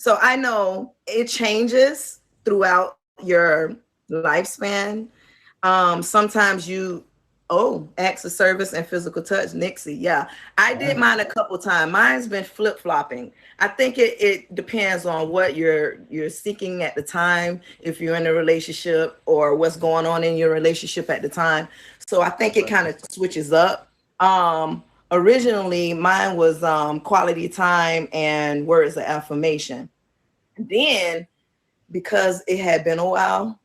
So I know it changes throughout your lifespan. Sometimes you, oh, acts of service and physical touch, Nixie. Yeah, I did mine a couple times. Mine's been flip flopping. I think it depends on what you're seeking at the time, if you're in a relationship or what's going on in your relationship at the time. So I think it kind of switches up. Originally, mine was quality time and words of affirmation. Then, because it had been a while,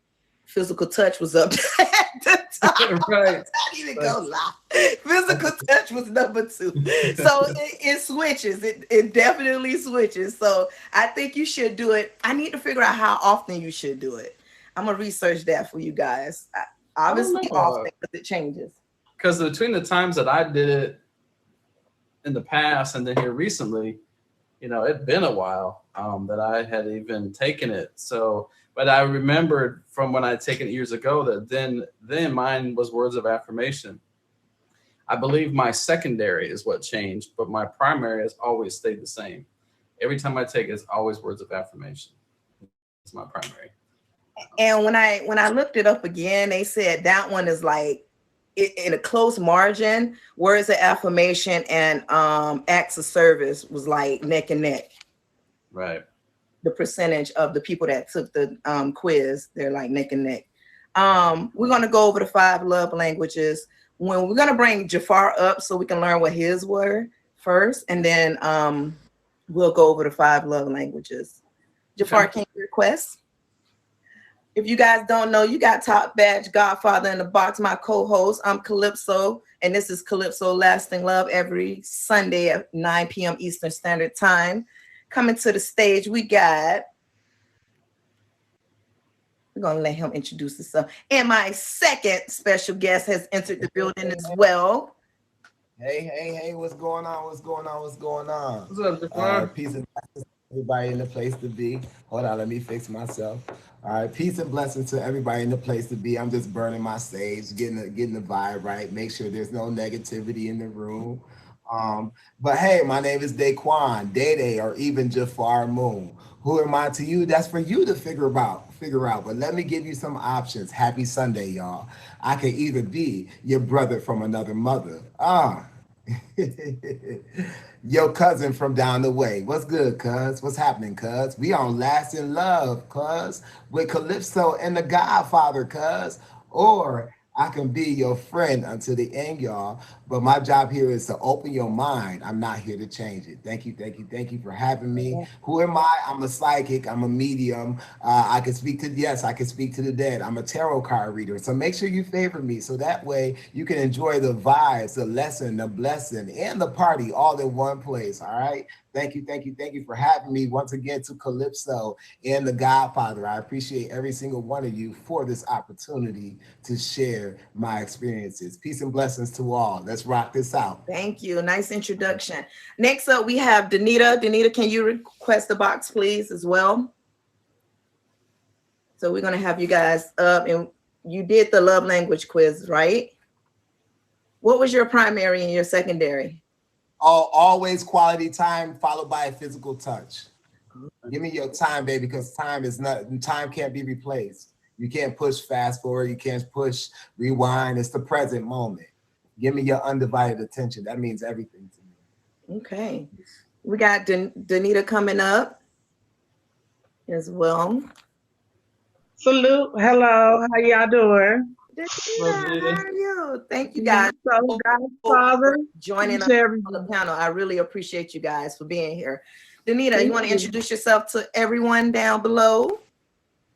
physical touch was up at the top. Right. Not even go lie. Physical touch was number two. So it switches. It definitely switches. So I think you should do it. I need to figure out how often you should do it. I'm gonna research that for you guys. Obviously, often because it changes. Because between the times that I did it in the past and then here recently, it'd been a while that I had even taken it. So, but I remembered from when I'd taken it years ago that then mine was words of affirmation. I believe my secondary is what changed, but my primary has always stayed the same. Every time I take it, it's always words of affirmation. It's my primary. And when I looked it up again, they said that one is like in a close margin. Words of affirmation and acts of service was like neck and neck. Right. The percentage of the people that took the quiz, they're like neck and neck. We're gonna go over the 5 love languages. When we're gonna bring Jafar up so we can learn what his were first, and then we'll go over the 5 love languages. Jafar, can you request? If you guys don't know, you got Top Badge Godfather in the box, my co-host. I'm Calypso, and this is Calypso Lasting Love every Sunday at 9 p.m. Eastern Standard Time. Coming to the stage, we're gonna let him introduce himself. And my second special guest has entered the building as well. Hey, what's going on? What's What's up, Jafar? Peace and blessings to everybody in the place to be. Hold on, let me fix myself. All right, peace and blessings to everybody in the place to be. I'm just burning my stage, getting the vibe right. Make sure there's no negativity in the room. But hey, my name is Daquan, Day, or even Jafar Moon. Who am I to you? That's for you to figure out. But let me give you some options. Happy Sunday, y'all. I could either be your brother from another mother. Your cousin from down the way. What's good, cuz? What's happening, cuz? We on Lasting Love, cuz, with Calypso and the Godfather, cuz. Or I can be your friend until the end, y'all. But my job here is to open your mind. I'm not here to change it. Thank you for having me. Who am I? I'm a psychic. I'm a medium. I can speak to the dead. I'm a tarot card reader. So make sure you favor me so that way you can enjoy the vibes, the lesson, the blessing, and the party all in one place. All right. Thank you for having me once again to Calypso and the Godfather. I appreciate every single one of you for this opportunity to share my experiences. Peace and blessings to all. Let's rock this out. Thank you. Nice introduction. Next up, we have Danita. Danita, can you request the box, please, as well? So we're going to have you guys up. And you did the love language quiz, right? What was your primary and your secondary? Always quality time followed by a physical touch. Give me your time, baby, because time can't be replaced. You can't push fast forward. You can't push rewind. It's the present moment. Give me your undivided attention. That means everything to me. Okay. We got Danita coming up as well. Salute. Hello. How y'all doing? Danita, how are you? Thank you guys so Godfather, for joining us on the panel. I really appreciate you guys for being here. Danita, you want to introduce yourself to everyone down below?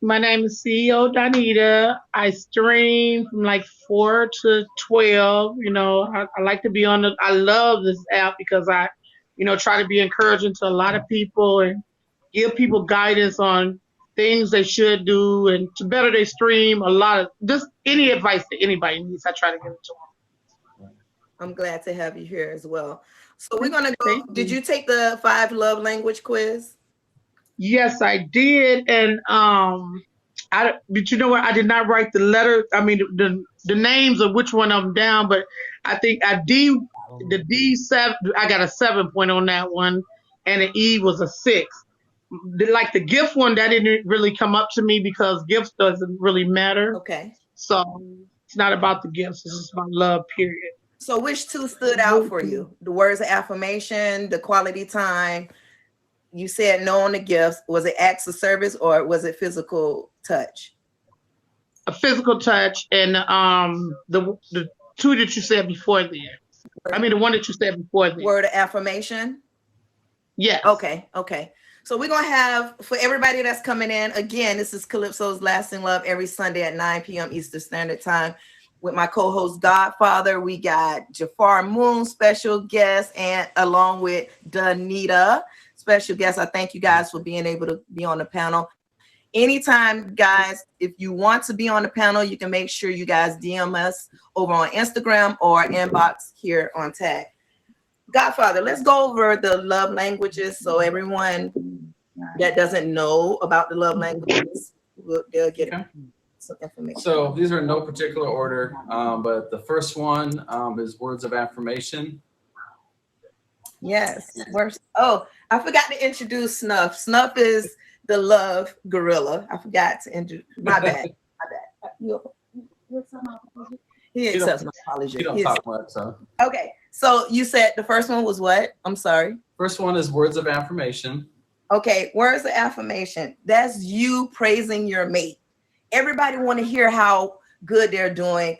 My name is CEO Danita. I stream from like 4 to 12. I like to be I love this app because I, try to be encouraging to a lot of people and give people guidance on things they should do and to better their stream. A lot of just any advice that anybody needs, I try to give it to them. I'm glad to have you here as well. So we're going to go. Did you take the 5 love language quiz? Yes, I did. And but you know what? I did not write the letter. I mean, the names of which one of them down, but I think the D7, I got a 7 point on that one, and an E was a 6. like the gift one, that didn't really come up to me because gifts doesn't really matter. Okay. So it's not about the gifts. It's just about love, period. So which two stood out for you? The words of affirmation, the quality time. You said no on the gifts. Was it acts of service or was it physical touch? A physical touch and the two that you said before then. I mean the one that you said before then. Word of affirmation? Yes. Okay. So we're going to have, for everybody that's coming in, again, this is Calypso's Lasting Love every Sunday at 9 p.m. Eastern Standard Time with my co-host Godfather. We got Jafar Moon, special guest, and along with Danita, special guest. I thank you guys for being able to be on the panel. Anytime, guys, if you want to be on the panel, you can make sure you guys DM us over on Instagram or inbox here on Tag. Godfather, let's go over the love languages so everyone that doesn't know about the love languages, they'll get some information. So these are in no particular order, but the first one is words of affirmation. Yes. Oh, I forgot to introduce Snuff. Snuff is the love gorilla. I forgot to introduce. My bad. He accepts my apology. You don't talk much, so. Okay, so you said the first one was what? I'm sorry. First one is words of affirmation. Okay, words of affirmation. That's you praising your mate. Everybody want to hear how good they're doing.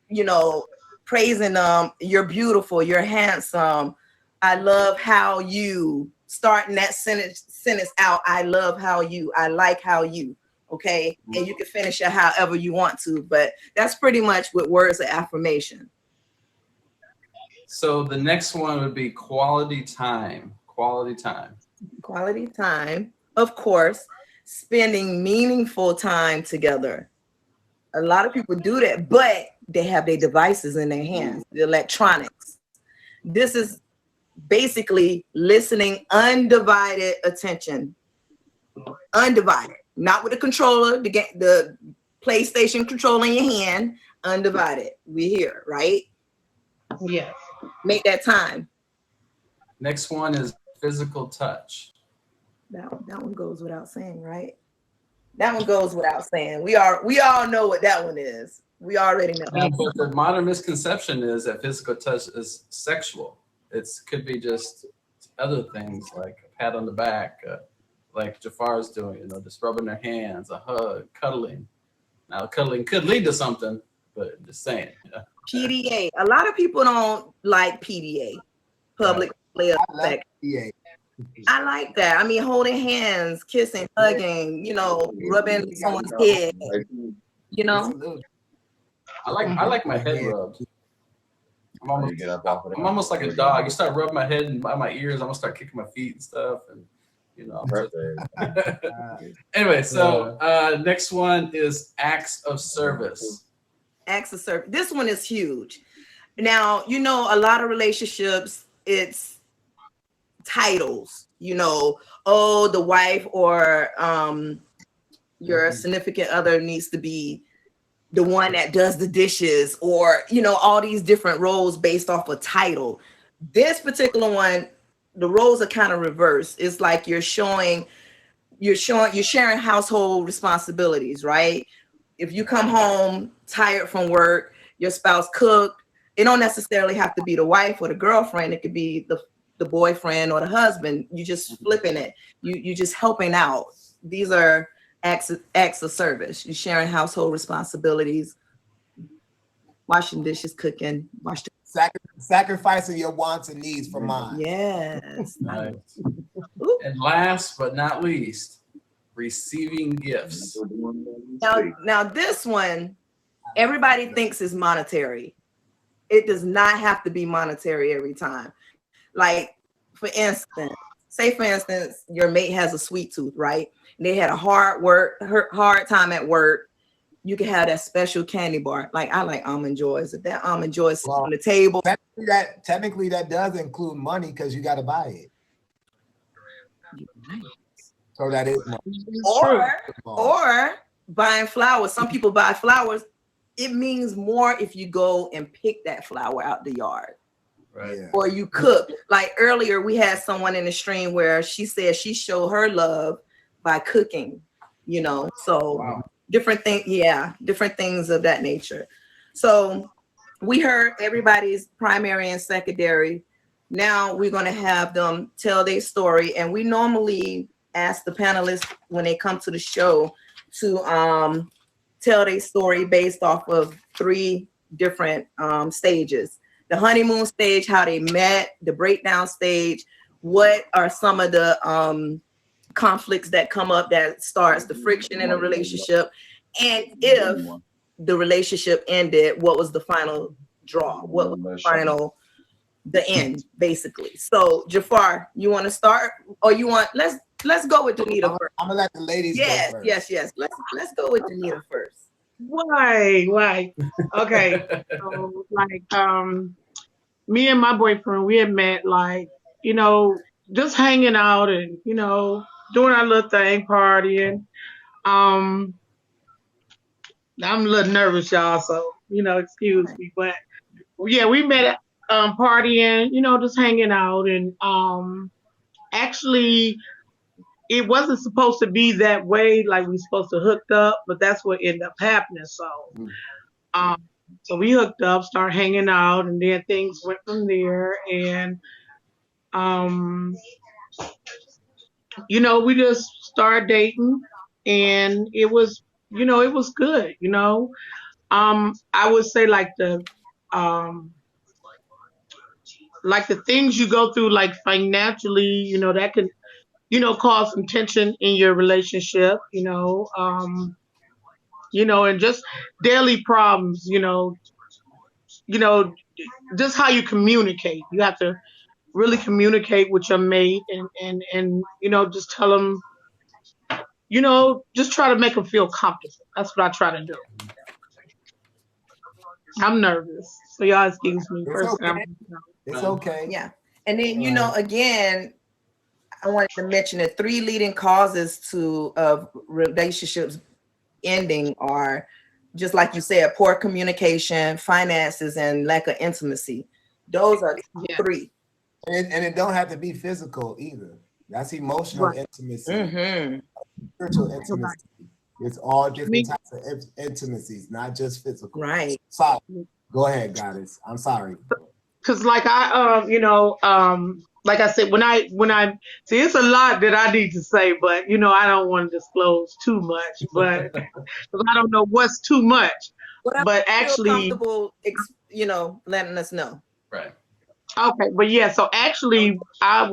You know, praising them. You're beautiful. You're handsome. I love how you. Starting that sentence out. I love how you. I like how you. Okay, and you can finish it however you want to, but that's pretty much with words of affirmation. So the next one would be quality time. Quality time. Quality time, of course, spending meaningful time together. A lot of people do that, but they have their devices in their hands, the electronics. This is basically listening, undivided attention. Undivided. Not with the controller, the PlayStation controller in your hand, undivided. We here, right? Yes. Make that time. Next one is physical touch. That one goes without saying, right? That one goes without saying. We all know what that one is. We already know. But the modern misconception is that physical touch is sexual. It could be just other things like a pat on the back, like Jafar's doing, just rubbing their hands, a hug, cuddling. Now, cuddling could lead to something, but just saying. PDA. A lot of people don't like PDA, public display of affection. PDA. I like that. I mean, holding hands, kissing, hugging, rubbing someone's head. I like my head rubbed. I'm almost like a dog. You start rubbing my head and by my ears, I'm gonna start kicking my feet and stuff, and Anyway, so next one is acts of service. Acts of service. This one is huge. Now, a lot of relationships, it's titles, the wife or your significant other needs to be the one that does the dishes, or, all these different roles based off a title. This particular one, the roles are kind of reversed. It's like you're sharing household responsibilities, right? If you come home tired from work, your spouse cooked, it don't necessarily have to be the wife or the girlfriend. It could be the boyfriend or the husband. You just flipping it. You just helping out. These are acts of service. You're sharing household responsibilities, washing dishes, cooking, sacrificing your wants and needs for mine. Yes. Nice. And last but not least, receiving gifts. Now this one, everybody thinks is monetary. It does not have to be monetary every time. Like, for instance, your mate has a sweet tooth, right? And they had a hard time at work. You can have that special candy bar. Like, I like Almond Joys. If that Almond Joy sits on the table. Technically that does include money because you got to buy it. So that is money. Or buying flowers. Some people buy flowers. It means more if you go and pick that flower out the yard. Right. Yeah. or you cook. Like earlier, we had someone in the stream where she said she showed her love by cooking, you know. So Wow. different things of that nature. So we heard everybody's primary and secondary. Now we're going to have them tell their story, and we normally ask the panelists when they come to the show to tell their story based off of 3 different stages: the honeymoon stage, how they met; the breakdown stage, what are some of the conflicts that come up that starts the friction in a relationship, and if the relationship ended, what was the final draw, what was the end, basically. So Jafar, you want to start, or you want let's go with Danita first? I'm gonna let the ladies go first. Yes. Let's go with Danita first. Why? Okay. So like me and my boyfriend, we had met like, just hanging out and, doing our little thing, partying. Um I'm a little nervous, y'all, so excuse me. But yeah, we met partying, just hanging out and actually it wasn't supposed to be that way, like we supposed to hook up, but that's what ended up happening. So um so we hooked up, started hanging out, and then things went from there. And um, we just started dating, and it was good. I would say um like the things you go through, like financially, that can, cause some tension in your relationship, and just daily problems, you know, just how you communicate. You have to really communicate with your mate, and just tell them, just try to make them feel comfortable. That's what I try to do. I'm nervous, so y'all excuse me. It's First okay. time. It's okay. Yeah. And then, again, I wanted to mention the 3 leading causes of relationships ending are, just like you said, poor communication, finances, and lack of intimacy. Those are 3. And it don't have to be physical either. That's emotional intimacy, Mm-hmm. spiritual intimacy. It's all different types of intimacies, not just physical. Right. Sorry. Go ahead, Goddess. I'm sorry. Because like like I said, when I see, it's a lot that I need to say, but I don't want to disclose too much, but because I don't know what's too much. Whatever But you feel actually, comfortable, letting us know. Right. okay, but yeah, so actually, I've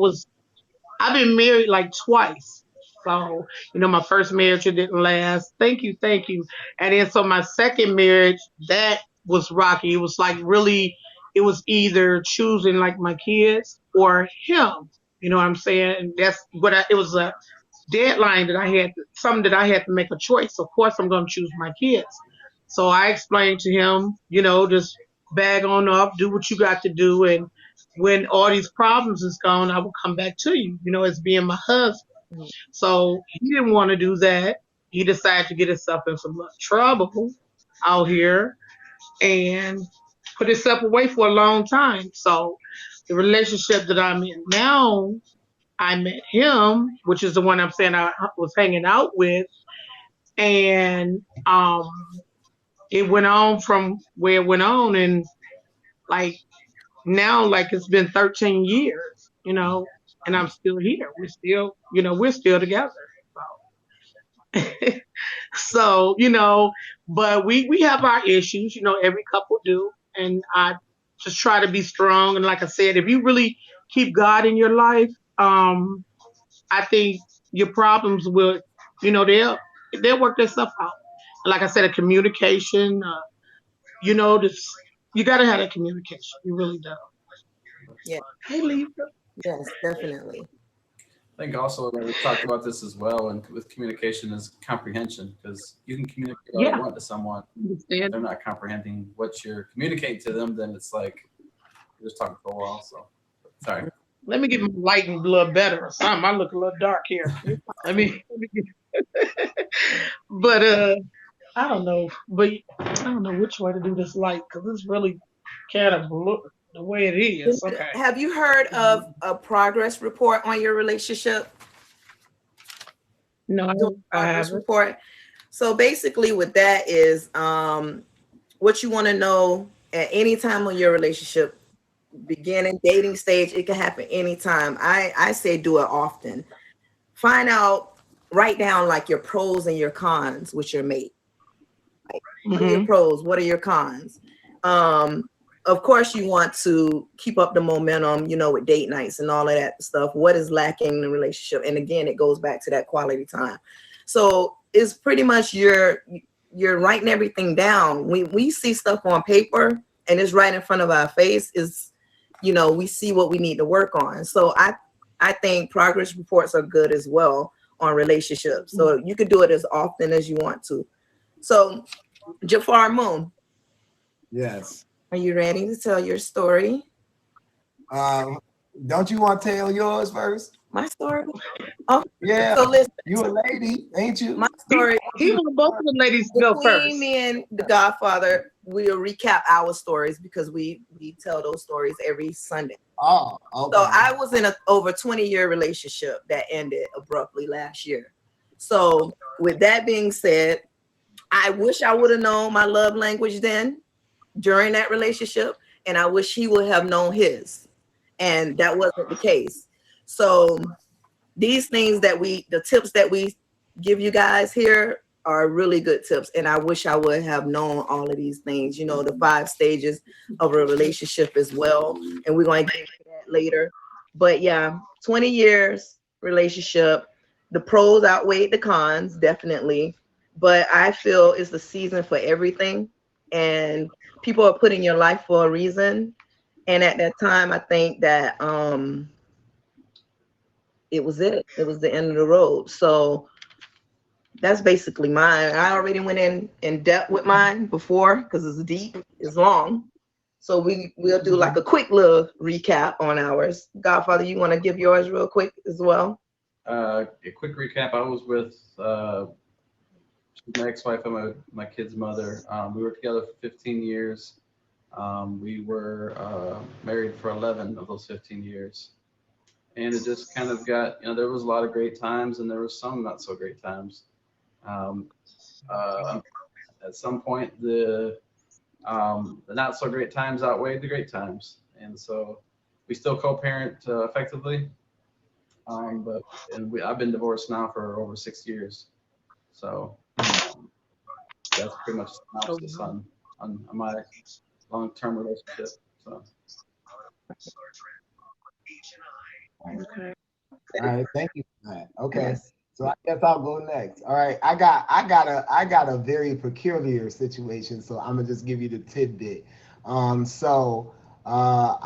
been married like twice. So, my first marriage, it didn't last. Thank you, thank you. And then so my second marriage, that was rocky. It was like really, it was either choosing like my kids or him. You know what I'm saying? And that's what it was, a deadline that something that I had to make a choice. Of course, I'm going to choose my kids. So I explained to him, just bag on up, do what you got to do. And when all these problems is gone, I will come back to you, as being my husband. So he didn't want to do that. He decided to get himself in some trouble out here and put himself away for a long time. So the relationship that I'm in now, I met him, which is the one I'm saying I was hanging out with, and it went on from where it went on, and like now, like it's been 13 years, and I'm still here. We're still together. So, but we have our issues, every couple do, and I just try to be strong. And like I said, if you really keep God in your life, I think your problems will, they'll work themselves out. Like I said, a communication, this, you got to have that communication. You really do. Yeah. Hey, Lisa. Yes, definitely. I think also we talked about this as well, and with communication is comprehension, because you can communicate all you want to someone. If they're not comprehending what you're communicating to them, then it's like you're just talking for a while. So, sorry. Let me get my lighting a little better or something. I look a little dark here. let me but I don't know. But I don't know which way to do this light, because it's really kind of blue. The way it is. Okay. Have you heard of a progress report on your relationship? No, Doing a I progress haven't. report. So basically, what that is, what you want to know at any time on your relationship, beginning, dating stage, it can happen anytime. I say do it often. Find out, write down like your pros and your cons with your mate. What are your Mm-hmm. pros? What are your cons? Um, of course, you want to keep up the momentum, with date nights and all of that stuff. What is lacking in the relationship? And again, it goes back to that quality time. So it's pretty much you're writing everything down. We see stuff on paper and it's right in front of our face. Is we see what we need to work on. So I think progress reports are good as well on relationships. So you could do it as often as you want to. So Jafar Moon, Yes. are you ready to tell your story? Um, don't you want to tell yours first? My story? Oh, Yeah. so listen, You a lady, ain't you? my story He want both of the ladies to go between first. me and the Godfather, we'll recap our stories because we tell those stories every Sunday. Oh, So okay. I was in a over 20-year relationship that ended abruptly last year. So with that being said, I wish I would have known my love language then during that relationship, and I wish he would have known his. And that wasn't the case. So these things the tips that we give you guys here are really good tips. And I wish I would have known all of these things, the 5 stages of a relationship as well. And we're going to get into that later. But yeah, 20 years relationship, the pros outweighed the cons, definitely. But I feel it's the season for everything. And people are put in your life for a reason. And at that time, I think that it was it. It was the end of the road. So that's basically mine. I already went in depth with mine before because it's deep, it's long. So we'll do like a quick little recap on ours. Godfather, you want to give yours real quick as well? A quick recap. I was with my ex-wife and my kid's mother. We were together for 15 years. We were married for 11 of those 15 years. And it just kind of got, there was a lot of great times and there was some not so great times. Um, at some point, the not so great times outweighed the great times. And so we still co-parent effectively. I've been divorced now for over 6 years. So that's pretty much a synopsis on my long-term relationship. So. Okay. All right, thank you for that. Okay. So I guess I'll go next. All right. I got a very peculiar situation, so I'm gonna just give you the tidbit. I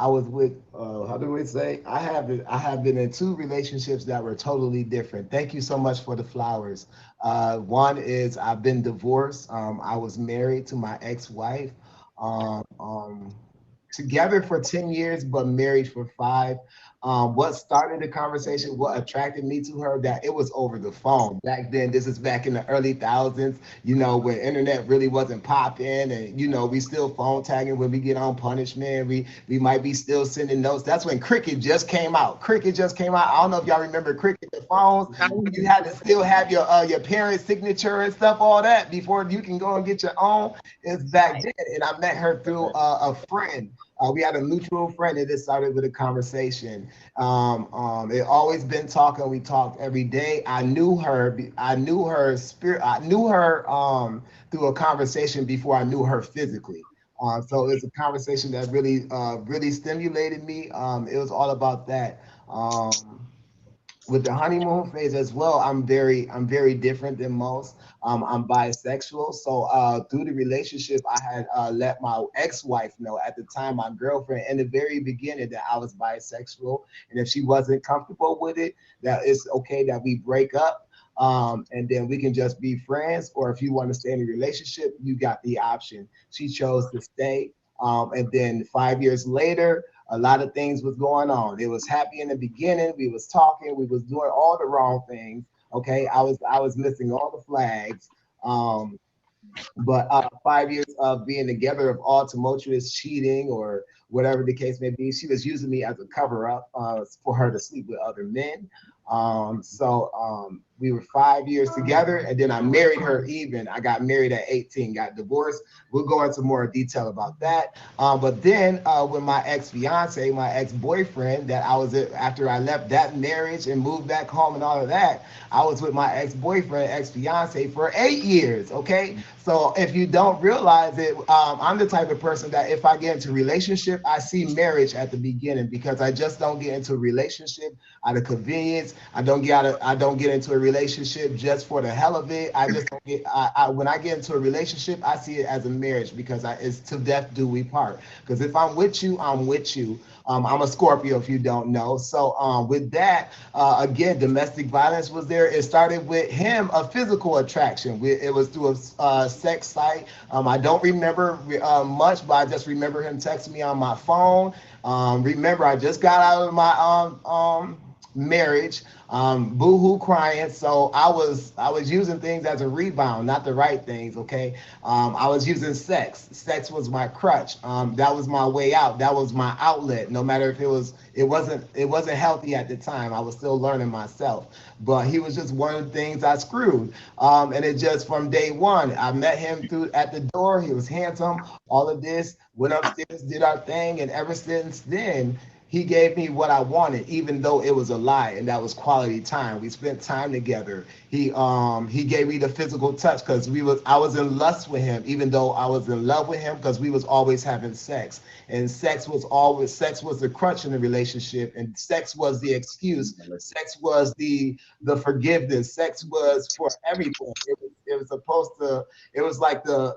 was with how do we say? I have been in 2 relationships that were totally different. Thank you so much for the flowers. One is I've been divorced. I was married to my ex-wife. Um, um, Together for 10 years, but married for 5. What started the conversation, what attracted me to her, that it was over the phone. Back then, this is back in the early thousands, when internet really wasn't popping, and we still phone tagging when we get on punishment. We might be still sending notes. That's when Cricket just came out. Cricket just came out. I don't know if y'all remember Cricket, the phones. You had to still have your parents' signature and stuff, all that before you can go and get your own. It's back then, and I met her through a friend. We had a mutual friend, and it started with a conversation. It always been talking. We talked every day. I knew her. I knew her spirit. I knew her through a conversation before I knew her physically. So it's a conversation that really stimulated me. It was all about that. With the honeymoon phase as well, I'm very different than most. I'm bisexual, so through the relationship, I had let my ex-wife know, at the time, my girlfriend, in the very beginning, that I was bisexual, and if she wasn't comfortable with it, that it's okay that we break up, and then we can just be friends, or if you want to stay in a relationship, you got the option. She chose to stay, and then 5 years later, a lot of things was going on. It was happy in the beginning. We was talking. We was doing all the wrong things. Okay, I was missing all the flags. But 5 years of being together, of all tumultuous cheating, whatever the case may be. She was using me as a cover up for her to sleep with other men. We were 5 years together, and then I married her even. I got married at 18, got divorced. We'll go into more detail about that. But then with my ex-fiance, my ex-boyfriend, that I was after I left that marriage and moved back home and all of that, I was with my ex-boyfriend, ex-fiance for 8 years, okay? So if you don't realize it, I'm the type of person that if I get into a relationship, I see marriage at the beginning, because I just don't get into a relationship out of convenience. I don't get into a relationship just for the hell of it. I just don't get. When I get into a relationship, I see it as a marriage, because it's to death do we part. Because if I'm with you, I'm with you. I'm a Scorpio, if you don't know. So with that, again, domestic violence was there. It started with him, a physical attraction. It was through a sex site. I don't remember much, but I just remember him texting me on my phone. Remember, I just got out of my marriage, boo-hoo crying. So I was using things as a rebound, not the right things, okay? I was using sex. Sex was my crutch. That was my way out. That was my outlet. No matter if it wasn't healthy at the time. I was still learning myself. But he was just one of the things I screwed. And it just from day one, I met him at the door. He was handsome, all of this, went upstairs, did our thing, and ever since then, he gave me what I wanted, even though it was a lie, and that was quality time. We spent time together. He gave me the physical touch, because I was in lust with him, even though I was in love with him, because we was always having sex. And sex was the crutch in the relationship, and sex was the excuse. Sex was the forgiveness. Sex was for everything. It was supposed to. It was like the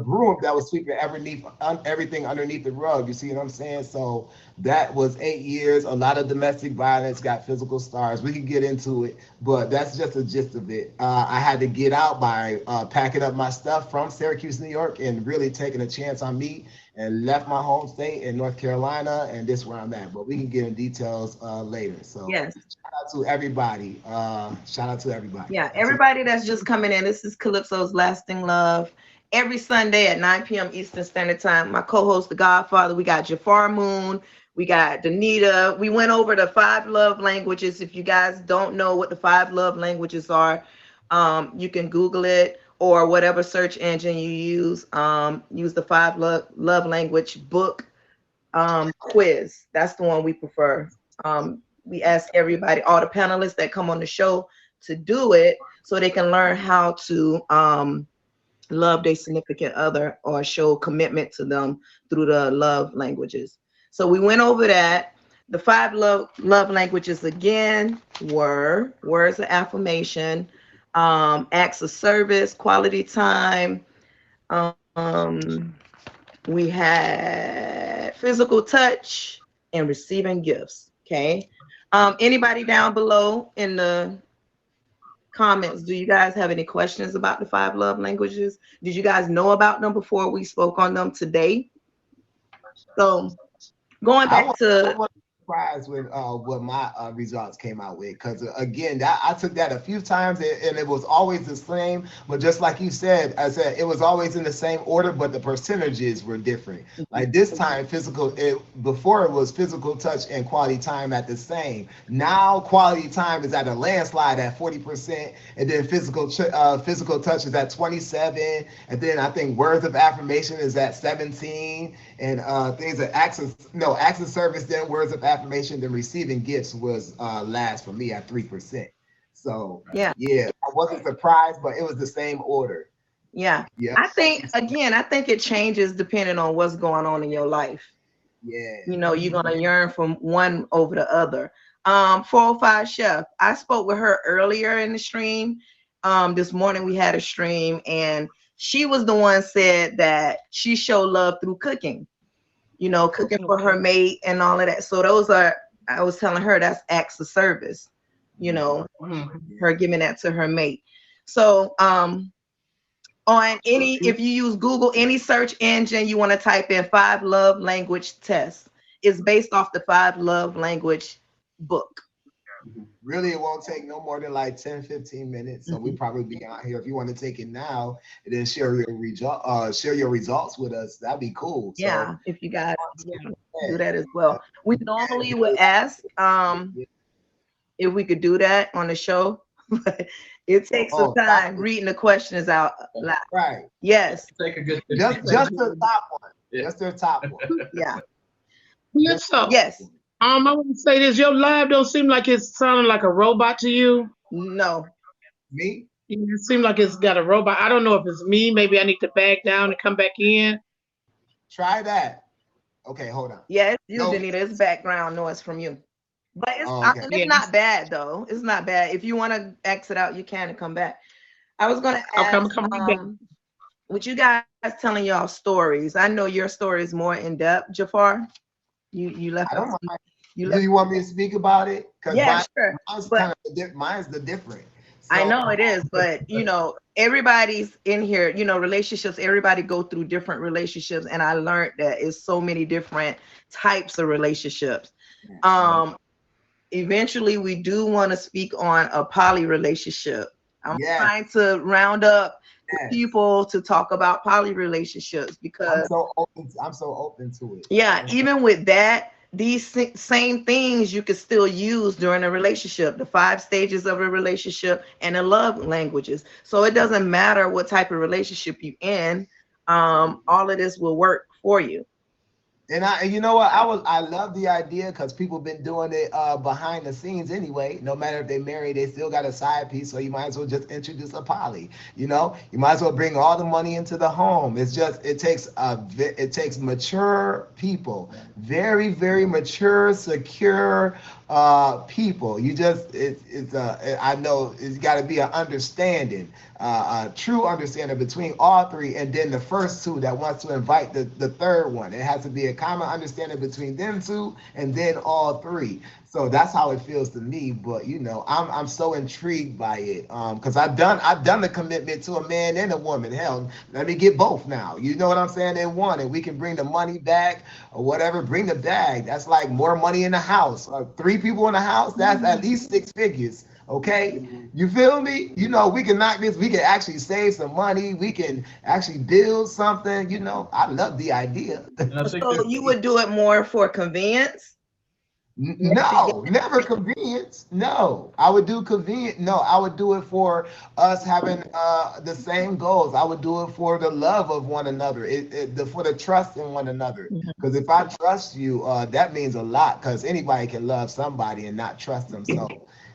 broom that was sweeping everything underneath the rug. You see what I'm saying? So that was 8 years. A lot of domestic violence, got physical scars. We could get into it, but that's just the gist of it. I had to get out by packing up my stuff from Syracuse, New York, and really taking a chance on me, and left my home state in North Carolina, and this is where I'm at. But we can get in details later. So Yes. Shout out to everybody. Yeah, everybody that's just coming in. This is Calypso's Lasting Love. Every Sunday at 9 p.m. Eastern Standard Time. My co-host, the Godfather, we got Jafar Moon, we got Danita. We went over the 5 love languages. If you guys don't know what the 5 love languages are, you can Google it, or whatever search engine you use. Use the 5 love language book quiz. That's the one we prefer. We ask everybody, all the panelists that come on the show, to do it so they can learn how to love their significant other or show commitment to them through the love languages. So we went over that. The 5 love languages again were words of affirmation, acts of service, quality time. We had physical touch and receiving gifts. Okay. Anybody down below in the comments, do you guys have any questions about the 5 love languages? Did you guys know about them before we spoke on them today? So going back to surprised with what my results came out with, because again, I took that a few times, and it was always the same. But just like you said, it was always in the same order, but the percentages were different. Like this time, before it was physical touch and quality time at the same. Now quality time is at a landslide at 40%, and then physical touch is at 27%, and then I think words of affirmation is at 17%, and things that acts of service, then words of affirmation, then receiving gifts was last for me at 3%. So yeah, I wasn't surprised, but it was the same order. Yeah. I think it changes depending on what's going on in your life. Yeah, you're gonna yearn from one over the other. 405 Chef, I spoke with her earlier in the stream. This morning we had a stream, and she was the one said that she showed love through cooking. Cooking for her mate and all of that. So I was telling her that's acts of service, her giving that to her mate. So if you use Google, any search engine, you want to type in 5 love language test. It's based off the 5 love language book. Really, it won't take no more than like 10, 15 minutes. So we probably be out here. If you want to take it now and then share your results with us, that'd be cool. Yeah, So if you guys yeah, do that as well. We normally would ask if we could do that on the show, but it takes some time reading the questions out loud. Right. Yes. Take a good Just the top one. Yeah. Just their top one. Yeah. Calypso. Yes. I want to say this. Your live don't seem like it's sounding like a robot to you. No. Me? It seems like it's got a robot. I don't know if it's me. Maybe I need to back down and come back in. Try that. Okay, hold on. Yeah, it's you, Danita. It's background noise from you. But it's, it's not bad, though. It's not bad. If you want to exit out, you can and come back. I was going to ask, with you guys telling y'all stories, I know your story is more in-depth, Jafar. You left I don't us. mind. Do you want me to speak about it? Yeah, sure. Mine's the different. So, I know it is, but you know, everybody's in here, you know, relationships, everybody go through different relationships. And I learned that it's so many different types of relationships. Eventually we do want to speak on a poly relationship. I'm trying to round up people to talk about poly relationships because I'm so open to it. Yeah, even with that, these same things you could still use during a relationship, the 5 stages of a relationship and the love languages. So it doesn't matter what type of relationship you're in, all of this will work for you. And you know what, I love the idea because people been doing it behind the scenes anyway. No matter if they married, they still got a side piece. So you might as well just introduce a poly. You know, you might as well bring all the money into the home. It's just it takes mature people, very very mature, secure people. You just I know it's got to be an understanding, a true understanding between all three, and then the first two that wants to invite the third one. It has to be a common understanding between them two and then all three. So that's how it feels to me. But you know, I'm so intrigued by it because I've done the commitment to a man and a woman. Hell, let me get both now. You know what I'm saying? In one, and we can bring the money back or whatever. Bring the bag. That's like more money in the house. 3 people in the house. That's at least 6 figures. Okay, you feel me? You know, we can knock this. We can actually save some money. We can actually build something. You know, I love the idea. So you would do it more for convenience? No, never convenience. No, I would do convenient. No, I would do it for us having the same goals. I would do it for the love of one another, for the trust in one another. Because if I trust you, that means a lot. Because anybody can love somebody and not trust them. So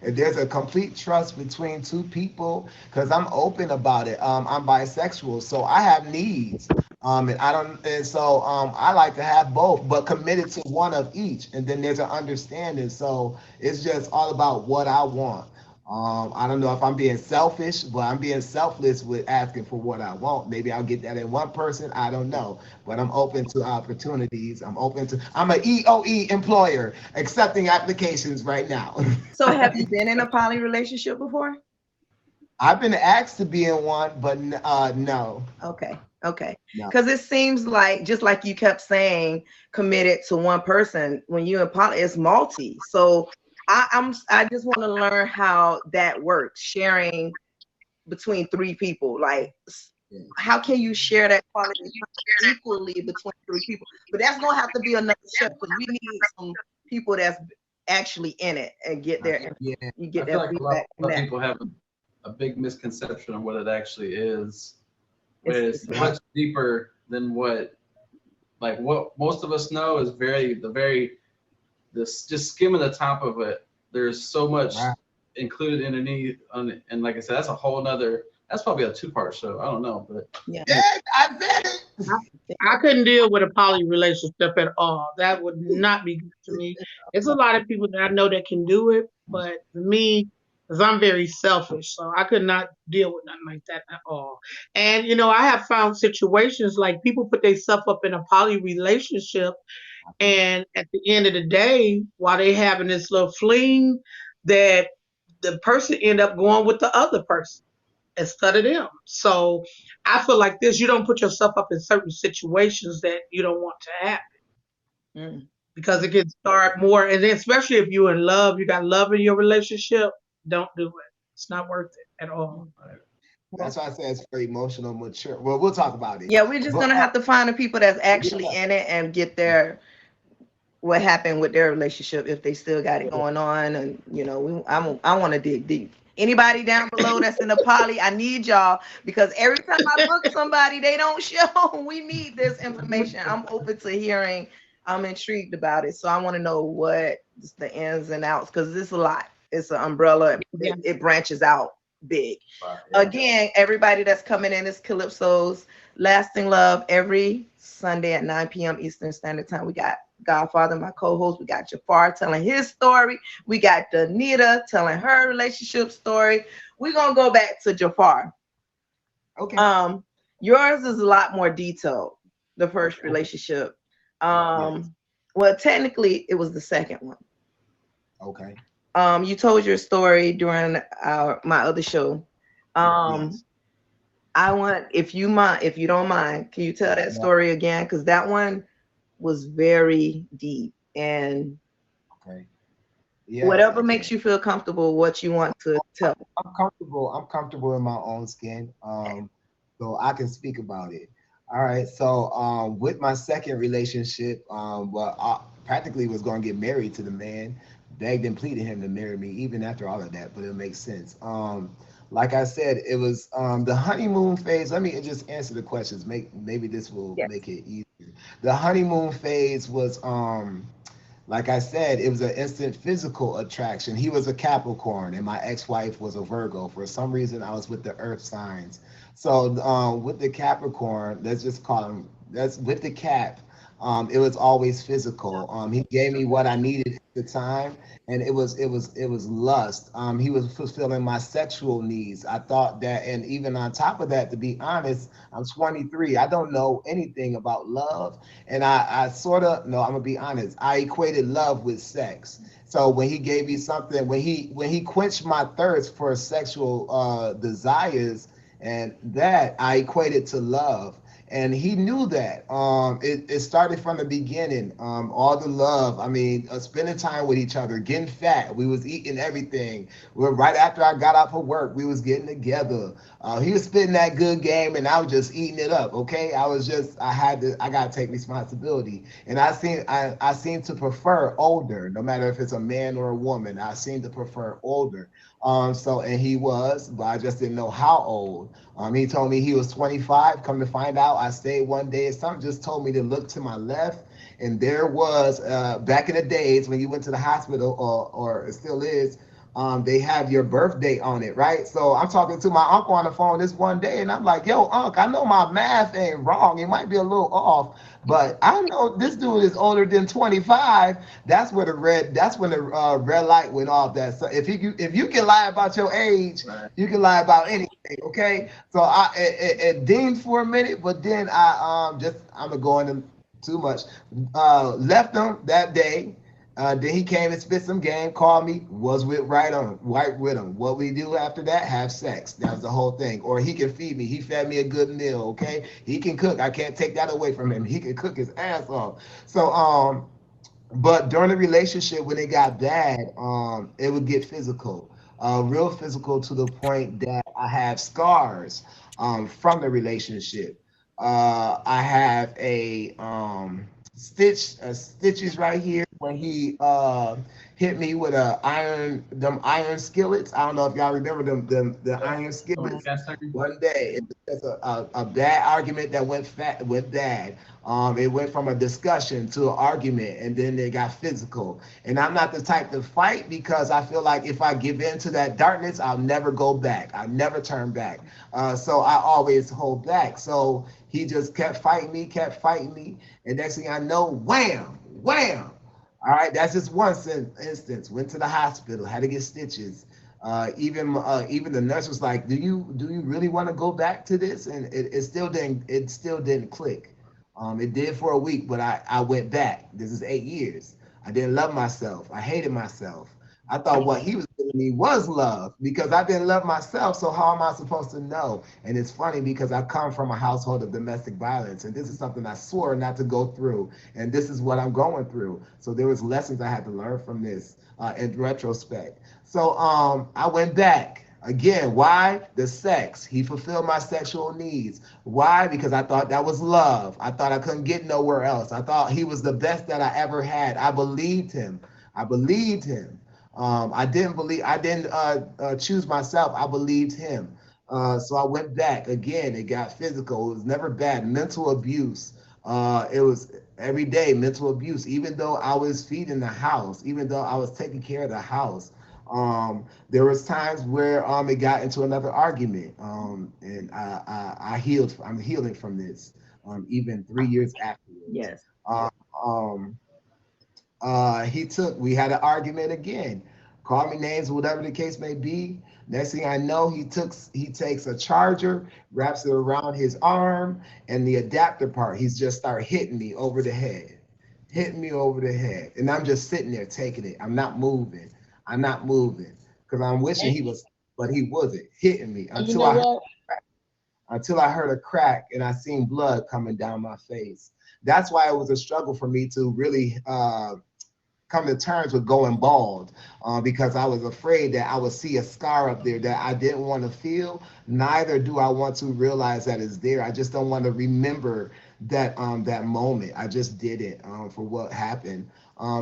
if there's a complete trust between 2 people, because I'm open about it. I'm bisexual, so I have needs. So I like to have both, but committed to one of each, and then there's an understanding. So it's just all about what I want. I don't know if I'm being selfish, but I'm being selfless with asking for what I want. Maybe I'll get that in one person. I don't know, but I'm open to opportunities. I'm an EOE employer accepting applications right now. So have you been in a poly relationship before? I've been asked to be in one, but no. Okay. Because it seems like, just like you kept saying, committed to one person. When you in poly, it's multi. So I just want to learn how that works, sharing between 3 people. Like, how can you share that quality equally between 3 people? But that's gonna have to be another show because we need some people that's actually in it and get there. Yeah. You get that like feedback. A lot of people have a big misconception of what it actually is. It's much deeper than what most of us know is just skimming the top of it. There's so much included underneath, and like I said, that's a whole nother. That's probably a 2-part show. I don't know, but I bet it. I couldn't deal with a poly relationship at all. That would not be good to me. It's a lot of people that I know that can do it, but for me, because I'm very selfish, so I could not deal with nothing like that at all. And you know, I have found situations like people put themselves up in a poly relationship, and at the end of the day, while they having this little fling, that the person end up going with the other person instead of them. So I feel like this: you don't put yourself up in certain situations that you don't want to happen. because it can start more. And then especially if you're in love, you got love in your relationship, don't do it. It's not worth it at all. That's why I say it's very emotional, mature. Well, we'll talk about it. Yeah, we're just But gonna have to find the people that's actually yeah, in it and get their what happened with their relationship if they still got it going on. And I want to dig deep. Anybody down below that's in the poly, I need y'all because every time I book somebody, they don't show. We need this information. I'm open to hearing. I'm intrigued about it, so I want to know what the ins and outs because this is a lot. It's an umbrella. Yeah. It branches out big. Yeah. Again, everybody that's coming in is Calypso's Lasting Love every Sunday at 9 p.m. Eastern Standard Time. We got Godfather, my co-host. We got Jafar telling his story. We got Danita telling her relationship story. We're gonna go back to Jafar. okay. Yours is a lot more detailed. The first relationship. Well, technically, it was the second one. Okay. You told your story during my other show. Yes. I want, if you don't mind, can you tell that story again? Because that one was very deep and Okay. Yes, whatever makes you feel comfortable, what you want to tell. I'm comfortable. I'm comfortable in my own skin. So I can speak about it. All right. So with my second relationship, well, I practically was going to get married to the man, begged and pleaded him to marry me, even after all of that. But it makes sense. Like I said, it was the honeymoon phase. Let me just answer the questions. Maybe this will Yes. make it easier. The honeymoon phase was like I said, it was an instant physical attraction. He was a Capricorn and my ex-wife was a Virgo. For some reason, I was with the earth signs. So with the Capricorn, let's just call him, that's with the Cap, it was always physical. He gave me what I needed at the time, and it was lust. He was fulfilling my sexual needs. I thought that, and even on top of that, to be honest, I'm 23. I don't know anything about love, and I sort of no. I'm gonna be honest. I equated love with sex. So when he gave me something, when he quenched my thirst for sexual desires, and that I equated to love. And he knew that. It started from the beginning. All the love. I mean, spending time with each other, getting fat. We was eating everything. Right after I got off of work, we was getting together. He was spitting that good game, and I was just eating it up. Okay, I got to take responsibility. And I seem to prefer older, no matter if it's a man or a woman. I seem to prefer older. And he was, but I just didn't know how old. He told me he was 25. Come to find out, I stayed one day, and something just told me to look to my left, and there was back in the days when you went to the hospital, or it still is. They have your birthday on it, right? So I'm talking to my uncle on the phone this one day, and I'm like, "Yo, Unc, I know my math ain't wrong. It might be a little off, but I know this dude is older than 25." That's when the red light went off. That so if you can lie about your age, you can lie about anything. Okay, so it dinged for a minute, but then I'm gonna go into too much. Left him that day. Then he came and spit some game, called me, was right with him. What we do after that, have sex. That was the whole thing. Or he can feed me. He fed me a good meal, okay? He can cook. I can't take that away from him. He can cook his ass off. So, but during the relationship, when it got bad, it would get physical, real physical to the point that I have scars from the relationship. I have stitches right here when he hit me with them iron skillets. I don't know if y'all remember the iron skillets. One day, it's a bad argument that went bad. It went from a discussion to an argument, and then it got physical. And I'm not the type to fight because I feel like if I give in to that darkness, I'll never go back. I'll never turn back. So I always hold back. So he just kept fighting me. And next thing I know, wham, wham. All right, that's just one instance. Went to the hospital, had to get stitches. Even the nurse was like, "Do you really want to go back to this?" And it still didn't click. It did for a week, but I went back. This is 8 years. I didn't love myself. I hated myself. I thought what he was giving to me was love, because I didn't love myself. So how am I supposed to know? And it's funny because I come from a household of domestic violence, and this is something I swore not to go through, and this is what I'm going through. So there was lessons I had to learn from this in retrospect. So I went back. Again, why? The sex. He fulfilled my sexual needs. Why? Because I thought that was love. I thought I couldn't get nowhere else. I thought he was the best that I ever had. I believed him. I believed him. I didn't choose myself. I believed him. So I went back again. It got physical. It was never bad. Mental abuse. It was every day mental abuse. Even though I was feeding the house, even though I was taking care of the house, there was times where it got into another argument. And I healed. I'm healing from this. Even 3 years afterwards. Yes. We had an argument again, called me names, whatever the case may be. Next thing I know, he takes a charger, wraps it around his arm, and the adapter part, he's just started hitting me over the head. And I'm just sitting there taking it. I'm not moving. Because I'm wishing he was, but he wasn't hitting me until I heard a crack and I seen blood coming down my face. That's why it was a struggle for me to really come to terms with going bald, because I was afraid that I would see a scar up there that I didn't want to feel. Neither do I want to realize that it's there. I just don't want to remember that that moment. I just did it for what happened.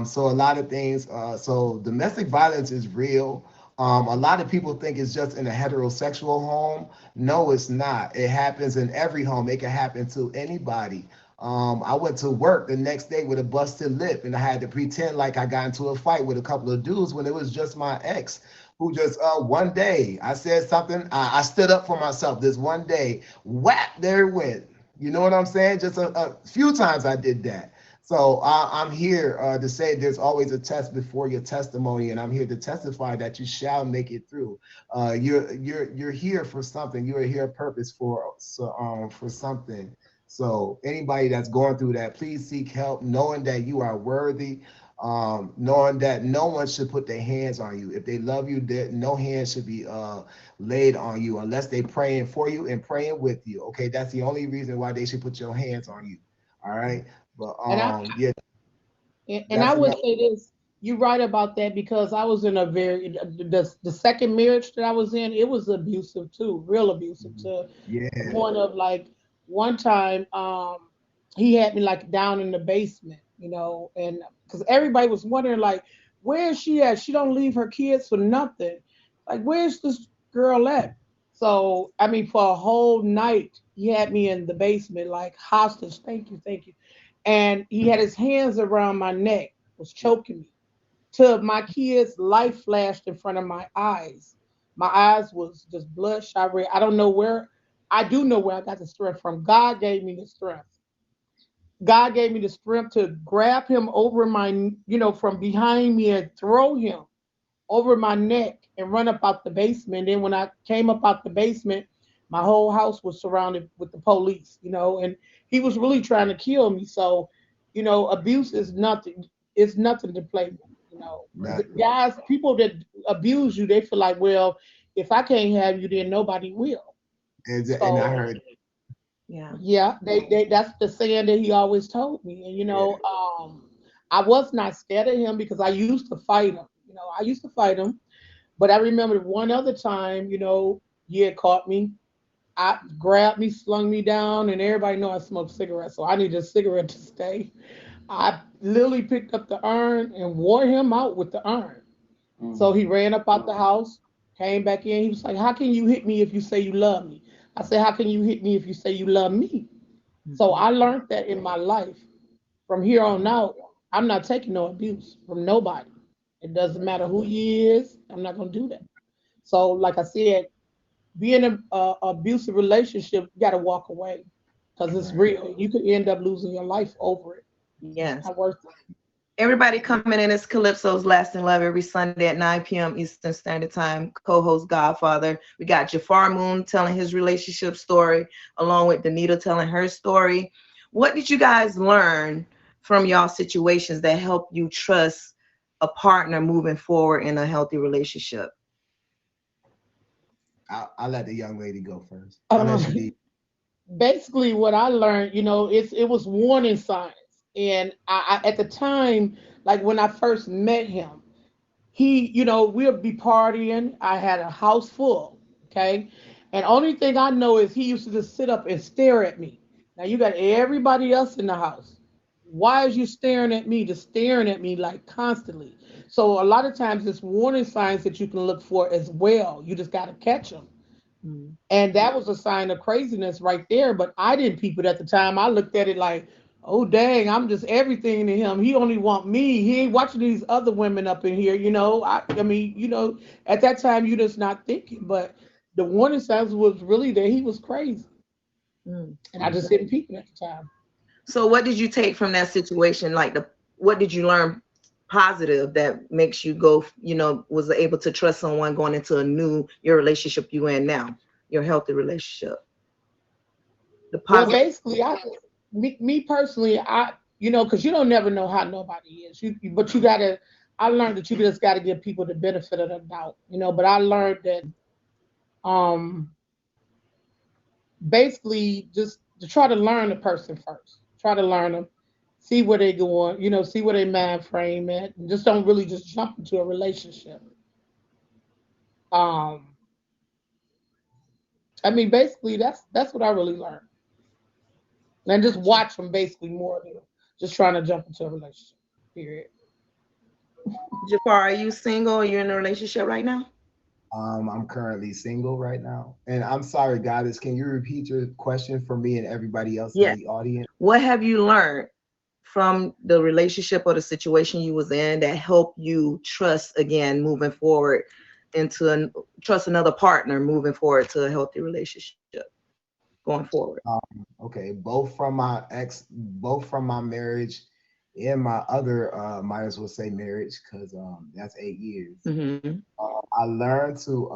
So a lot of things. So domestic violence is real. A lot of people think it's just in a heterosexual home. No, it's not. It happens in every home. It can happen to anybody. I went to work the next day with a busted lip, and I had to pretend like I got into a fight with a couple of dudes when it was just my ex, who just one day I said something. I stood up for myself. This one day, whap, there it went. You know what I'm saying? Just a few times I did that. So I'm here to say there's always a test before your testimony, and I'm here to testify that you shall make it through. You're here for something. You're here purpose for something. So anybody that's going through that, please seek help, knowing that you are worthy, knowing that no one should put their hands on you. If they love you, no hands should be laid on you unless they're praying for you and praying with you. Okay, that's the only reason why they should put your hands on you. All right, but yeah. And I would say this, you're right about that, because I was in a the second marriage that I was in, it was abusive too, real abusive, to the point of like one time he had me like down in the basement, and because everybody was wondering like, where is she at? She don't leave her kids for nothing. Like, where's this girl at? So I mean, for a whole night he had me in the basement like hostage. Thank you, thank you. And he had his hands around my neck, was choking me. Till my kids' life flashed in front of my eyes. My eyes was just bloodshot red. I don't know where. I do know where I got the strength from. God gave me the strength. God gave me the strength to grab him over from behind me and throw him over my neck and run up out the basement. Then when I came up out the basement, my whole house was surrounded with the police, and he was really trying to kill me. So, abuse is nothing. It's nothing to play with, Guys, people that abuse you, they feel like, well, if I can't have you, then nobody will. And I heard. Yeah, they that's the saying that he always told me. And I was not scared of him because I used to fight him. I used to fight him. But I remember one other time, he had caught me. I grabbed me, slung me down, and everybody know I smoke cigarettes, so I need a cigarette to stay. I literally picked up the urn and wore him out with the urn. So he ran up out the house, came back in. He was like, "How can you hit me if you say you love me?" I said, "How can you hit me if you say you love me?" So I learned that in my life. From here on out, I'm not taking no abuse from nobody. It doesn't matter who he is. I'm not gonna do that. So, like I said, being in a abusive relationship, you got to walk away because it's real. You could end up losing your life over it. Yes. Not worth it. Everybody coming in is Calypso's Lasting Love every Sunday at 9 p.m. Eastern Standard Time. Co-host Godfather. We got Jafar Moon telling his relationship story, along with Danita telling her story. What did you guys learn from y'all situations that help you trust a partner moving forward in a healthy relationship? I'll let the young lady go first. I'll let you be. Basically what I learned, it was warning signs. And I at the time, like when I first met him, he, we'll be partying. I had a house full, okay? And only thing I know is he used to just sit up and stare at me. Now you got everybody else in the house. Why is you staring at me? Just staring at me like constantly. So a lot of times it's warning signs that you can look for as well. You just got to catch them. Mm. And that was a sign of craziness right there. But I didn't peep it at the time. I looked at it like, oh dang, I'm just everything to him. He only want me. He ain't watching these other women up in here. I mean, at that time you just not thinking. But the warning signs was really that he was crazy, Mm. and I just didn't peep it at the time. So what did you take from that situation? Like what did you learn positive that makes you go, was able to trust someone going into your relationship you in now, your healthy relationship? The Well, positive. basically, me personally, because you don't never know how nobody is. But you gotta. I learned that you just gotta give people the benefit of the doubt. But I learned that um basically just to try to learn the person first. Try to learn them, see where they going. See where they mind frame at, and just don't really just jump into a relationship. Um, I mean, basically, that's what I really learned, and just watch them basically more than just trying to jump into a relationship. Period. Jafar, are you single? Are you in a relationship right now? I'm currently single right now. And I'm sorry, Goddess, can you repeat your question for me and everybody else in Yes. the audience? What have you learned from the relationship or the situation you was in that helped you trust again moving forward trust another partner moving forward to a healthy relationship going forward? Okay, both from my marriage and my other, might as well say marriage, because that's 8 years. Mm-hmm. I learned to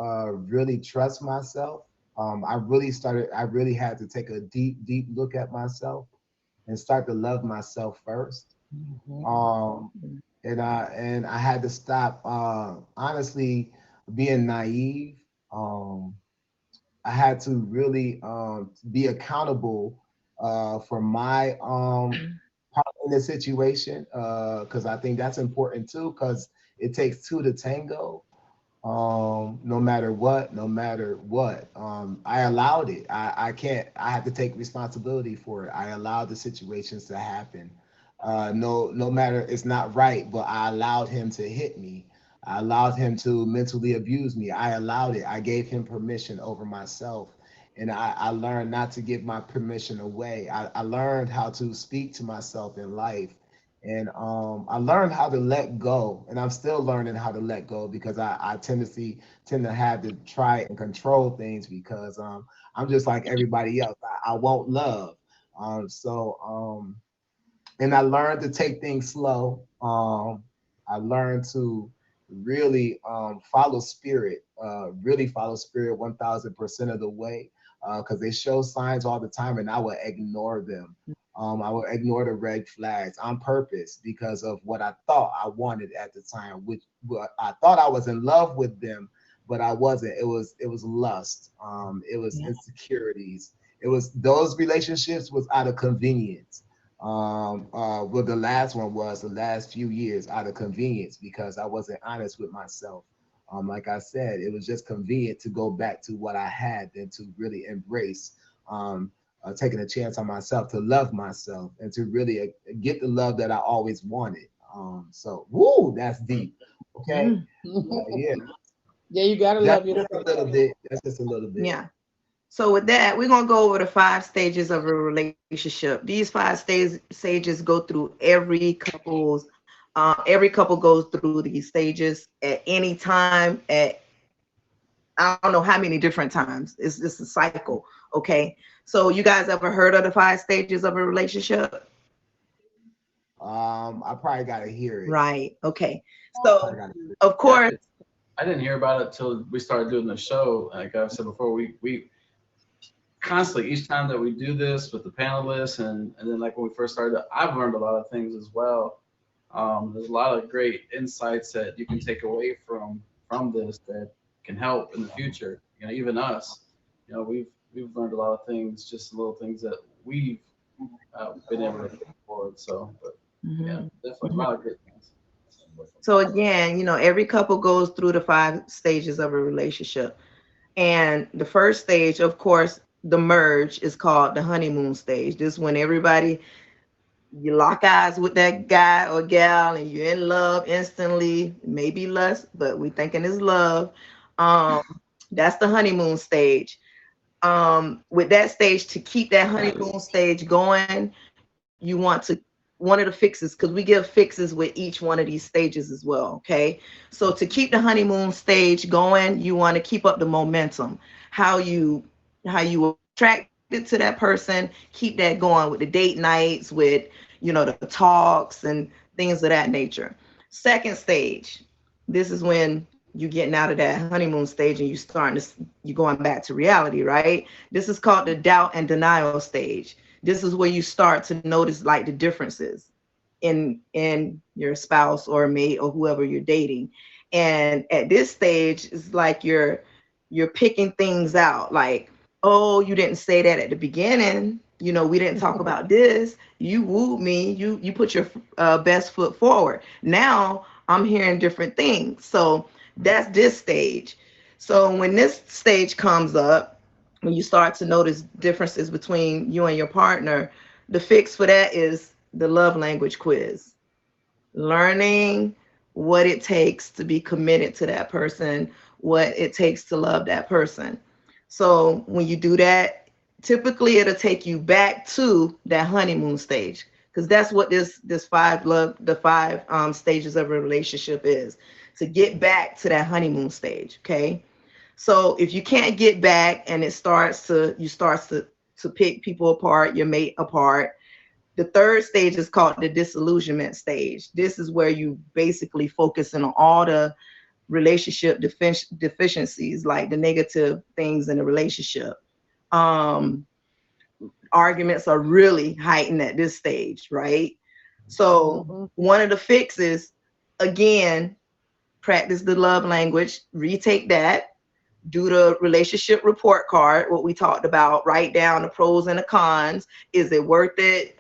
really trust myself. I really had to take a deep, deep look at myself and start to love myself first. Mhm. Um, and I had to stop, honestly, being naive. Um, I had to really be accountable for my part in the situation, because I think that's important too, because it takes two to tango. No matter what, I allowed it. I can't, I have to take responsibility for it. I allowed the situations to happen. No matter, it's not right, but I allowed him to hit me. I allowed him to mentally abuse me. I allowed it. I gave him permission over myself. And I learned not to give my permission away. I learned how to speak to myself in life. And I learned how to let go, and I'm still learning how to let go, because I tend to have to try and control things, because I'm just like everybody else. I won't love. And I learned to take things slow. I learned to really really follow spirit 1,000% of the way, because they show signs all the time, and I would ignore them. I would ignore the red flags on purpose, because of what I thought I wanted at the time, which I thought I was in love with them, but I wasn't. It was lust. It was insecurities. It was, those relationships was out of convenience. Well, the last few years, out of convenience, because I wasn't honest with myself. Like I said, it was just convenient to go back to what I had than to really embrace, taking a chance on myself, to love myself, and to really get the love that I always wanted. So, woo, that's deep. Okay, yeah, Yeah, you gotta that's love just a yourself. little bit. That's just a little bit. Yeah. So with that, we're gonna go over the 5 stages of a relationship. These 5 stages go through every couple goes through these stages at any time, at I don't know how many different times. It's just a cycle. Okay. So you guys ever heard of the 5 stages of a relationship? I probably gotta hear it. Right. Okay. I So probably gotta hear it. of Yeah, course, I didn't hear about it till we started doing the show. Like I said before, we constantly, each time that we do this with the panelists, and then like when we first started, I've learned a lot of things as well. There's a lot of great insights that you can take away from this that can help in the future. You know, even us, you know, we've learned a lot of things, just little things that we've been able to put forward. So, but yeah, Mhm. definitely a lot of good things. So again, every couple goes through the 5 stages of a relationship. And the first stage, of course, the merge is called the honeymoon stage. This is when everybody, you lock eyes with that guy or gal and you're in love instantly, maybe lust, but we thinking it's love. Um, that's the honeymoon stage. With that stage, to keep that honeymoon stage going, you want to, one of the fixes, because we give fixes with each one of these stages as well. Okay, so to keep the honeymoon stage going, you want to keep up the momentum, how you attracted to that person, keep that going with the date nights, with the talks and things of that nature. Second stage, this is when you're getting out of that honeymoon stage and you're going back to reality, right? This is called the doubt and denial stage. This is where you start to notice like the differences in your spouse or mate or whoever you're dating. And at this stage, it's like you're picking things out, like, oh, you didn't say that at the beginning, we didn't talk about this, you wooed me, you put your best foot forward, now I'm hearing different things. So that's this stage. So when this stage comes up, when you start to notice differences between you and your partner, the fix for that is the love language quiz. Learning what it takes to be committed to that person, what it takes to love that person. So when you do that, typically it'll take you back to that honeymoon stage, because that's what the five stages of a relationship is, to get back to that honeymoon stage. Okay, so if you can't get back and you start to pick people apart, your mate apart, the third stage is called the disillusionment stage. This is where you basically focusing on all the relationship deficiencies, like the negative things in the relationship. Um, Arguments are really heightened at this stage, right? So one of the fixes, again, practice the love language, retake that, do the relationship report card, what we talked about, write down the pros and the cons. Is it worth it?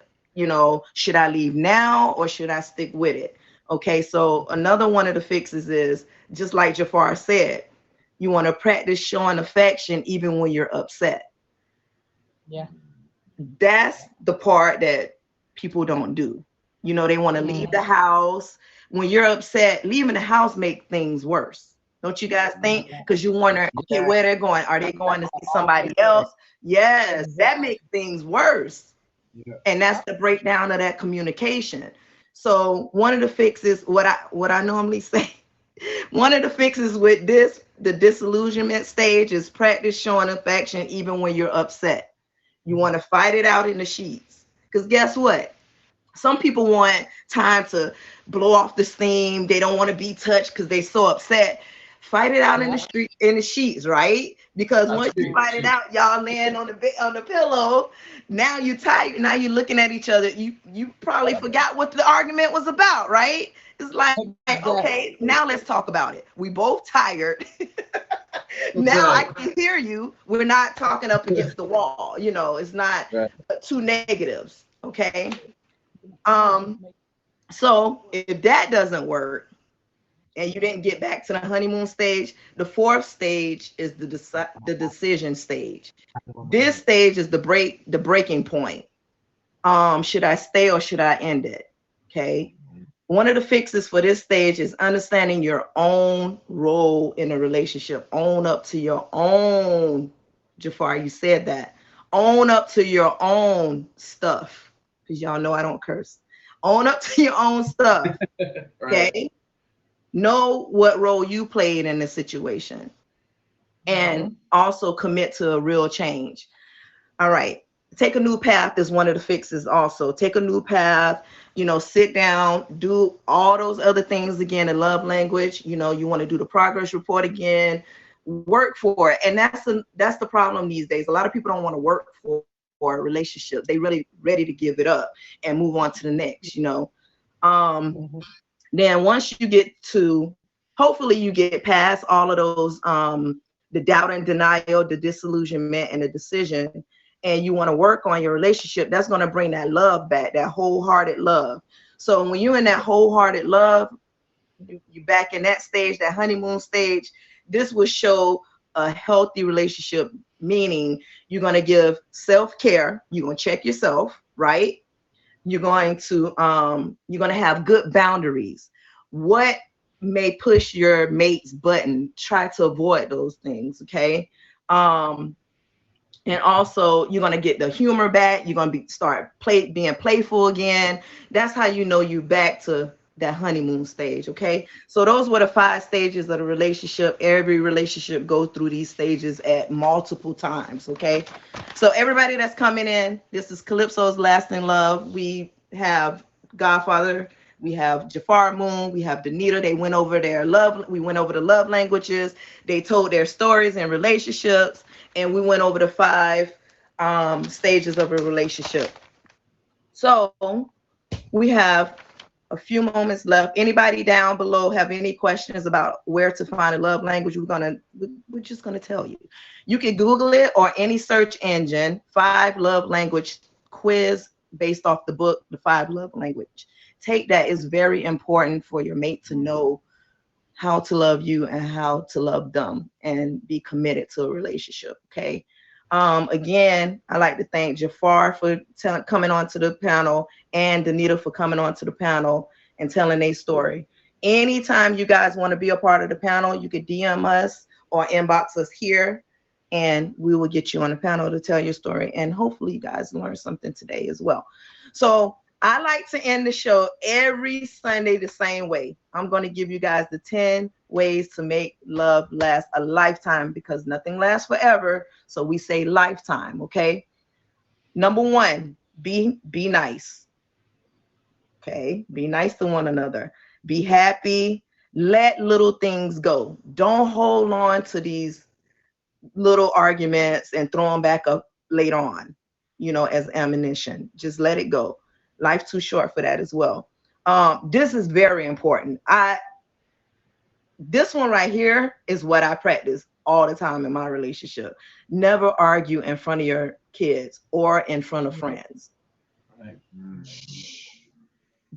Should I leave now or should I stick with it? Okay, so another one of the fixes is, just like Jafar said, you want to practice showing affection even when you're upset. Yeah. That's the part that people don't do. They want to leave the house. When you're upset, leaving the house make things worse. Don't you guys think? Because you wonder, okay, where they're going. Are they going to see somebody else? Yes, that makes things worse. Yeah. And that's the breakdown of that communication. So one of the fixes, what I normally say, one of the fixes with the disillusionment stage, is practice showing affection even when you're upset. You want to fight it out in the sheets. Because guess what? Some people want time to blow off the steam. They don't want to be touched because they're so upset. Fight it out in the street, in the sheets, right? Because once you fight it out, y'all laying on the pillow. Now you're tired. Now you're looking at each other. You probably forgot what the argument was about, right? It's like, okay, now let's talk about it. We both tired. Now I can hear you. We're not talking up against the wall. It's not two negatives. Okay. So if that doesn't work and you didn't get back to the honeymoon stage, the fourth stage is the decision stage. This stage is the breaking point. Should I stay or should I end it? Okay. One of the fixes for this stage is understanding your own role in a relationship. Own up to your own, Jafar, you said that. Own up to your own stuff. Because y'all know I don't curse. Own up to your own stuff. Right. Okay. Know what role you played in the situation. And also commit to a real change. All right. Take a new path is one of the fixes also. Take a new path, sit down, do all those other things again in love language. You want to do the progress report again, work for it. And that's the problem these days. A lot of people don't want to work for a relationship. They really ready to give it up and move on to the next, Then once you get to, hopefully you get past all of those the doubt and denial, the disillusionment, and the decision, and you want to work on your relationship, that's going to bring that love back, that wholehearted love. So when you're in that wholehearted love, you back in that stage, that honeymoon stage, this will show a healthy relationship, meaning you're going to give self-care, you're going to check yourself, right? You're going to have good boundaries. What may push your mate's button, try to avoid those things, okay? And also you're going to get the humor back. You're going to being playful again. That's how you know you back to that honeymoon stage. Okay, so those were the 5 stages of the relationship. Every relationship goes through these stages at multiple times. Okay, so everybody that's coming in, this is Calypso's Lasting Love. We have Godfather, we have Jafar Moon, we have Danita. They went over their love. We went over the love languages. They told their stories and relationships, and we went over the 5 stages of a relationship. So we have a few moments left. Anybody down below have any questions about where to find a love language? We're just gonna tell you. You can Google it or any search engine, 5 love language quiz based off the book, The 5 Love Language. Take that. Is very important for your mate to know how to love you and how to love them and be committed to a relationship. Okay. Again, I like to thank Jafar for coming onto the panel and Danita for coming onto the panel and telling their story. Anytime you guys want to be a part of the panel, you could DM us or inbox us here, and we will get you on the panel to tell your story. And hopefully you guys learned something today as well. So I like to end the show every Sunday the same way. I'm going to give you guys the 10 ways to make love last a lifetime, because nothing lasts forever. So we say lifetime, okay? Number 1, be nice. Okay? Be nice to one another. Be happy. Let little things go. Don't hold on to these little arguments and throw them back up later on, as ammunition. Just let it go. Life's too short for that as well. This is very important. This one right here is what I practice all the time in my relationship. Never argue in front of your kids or in front of friends. Right.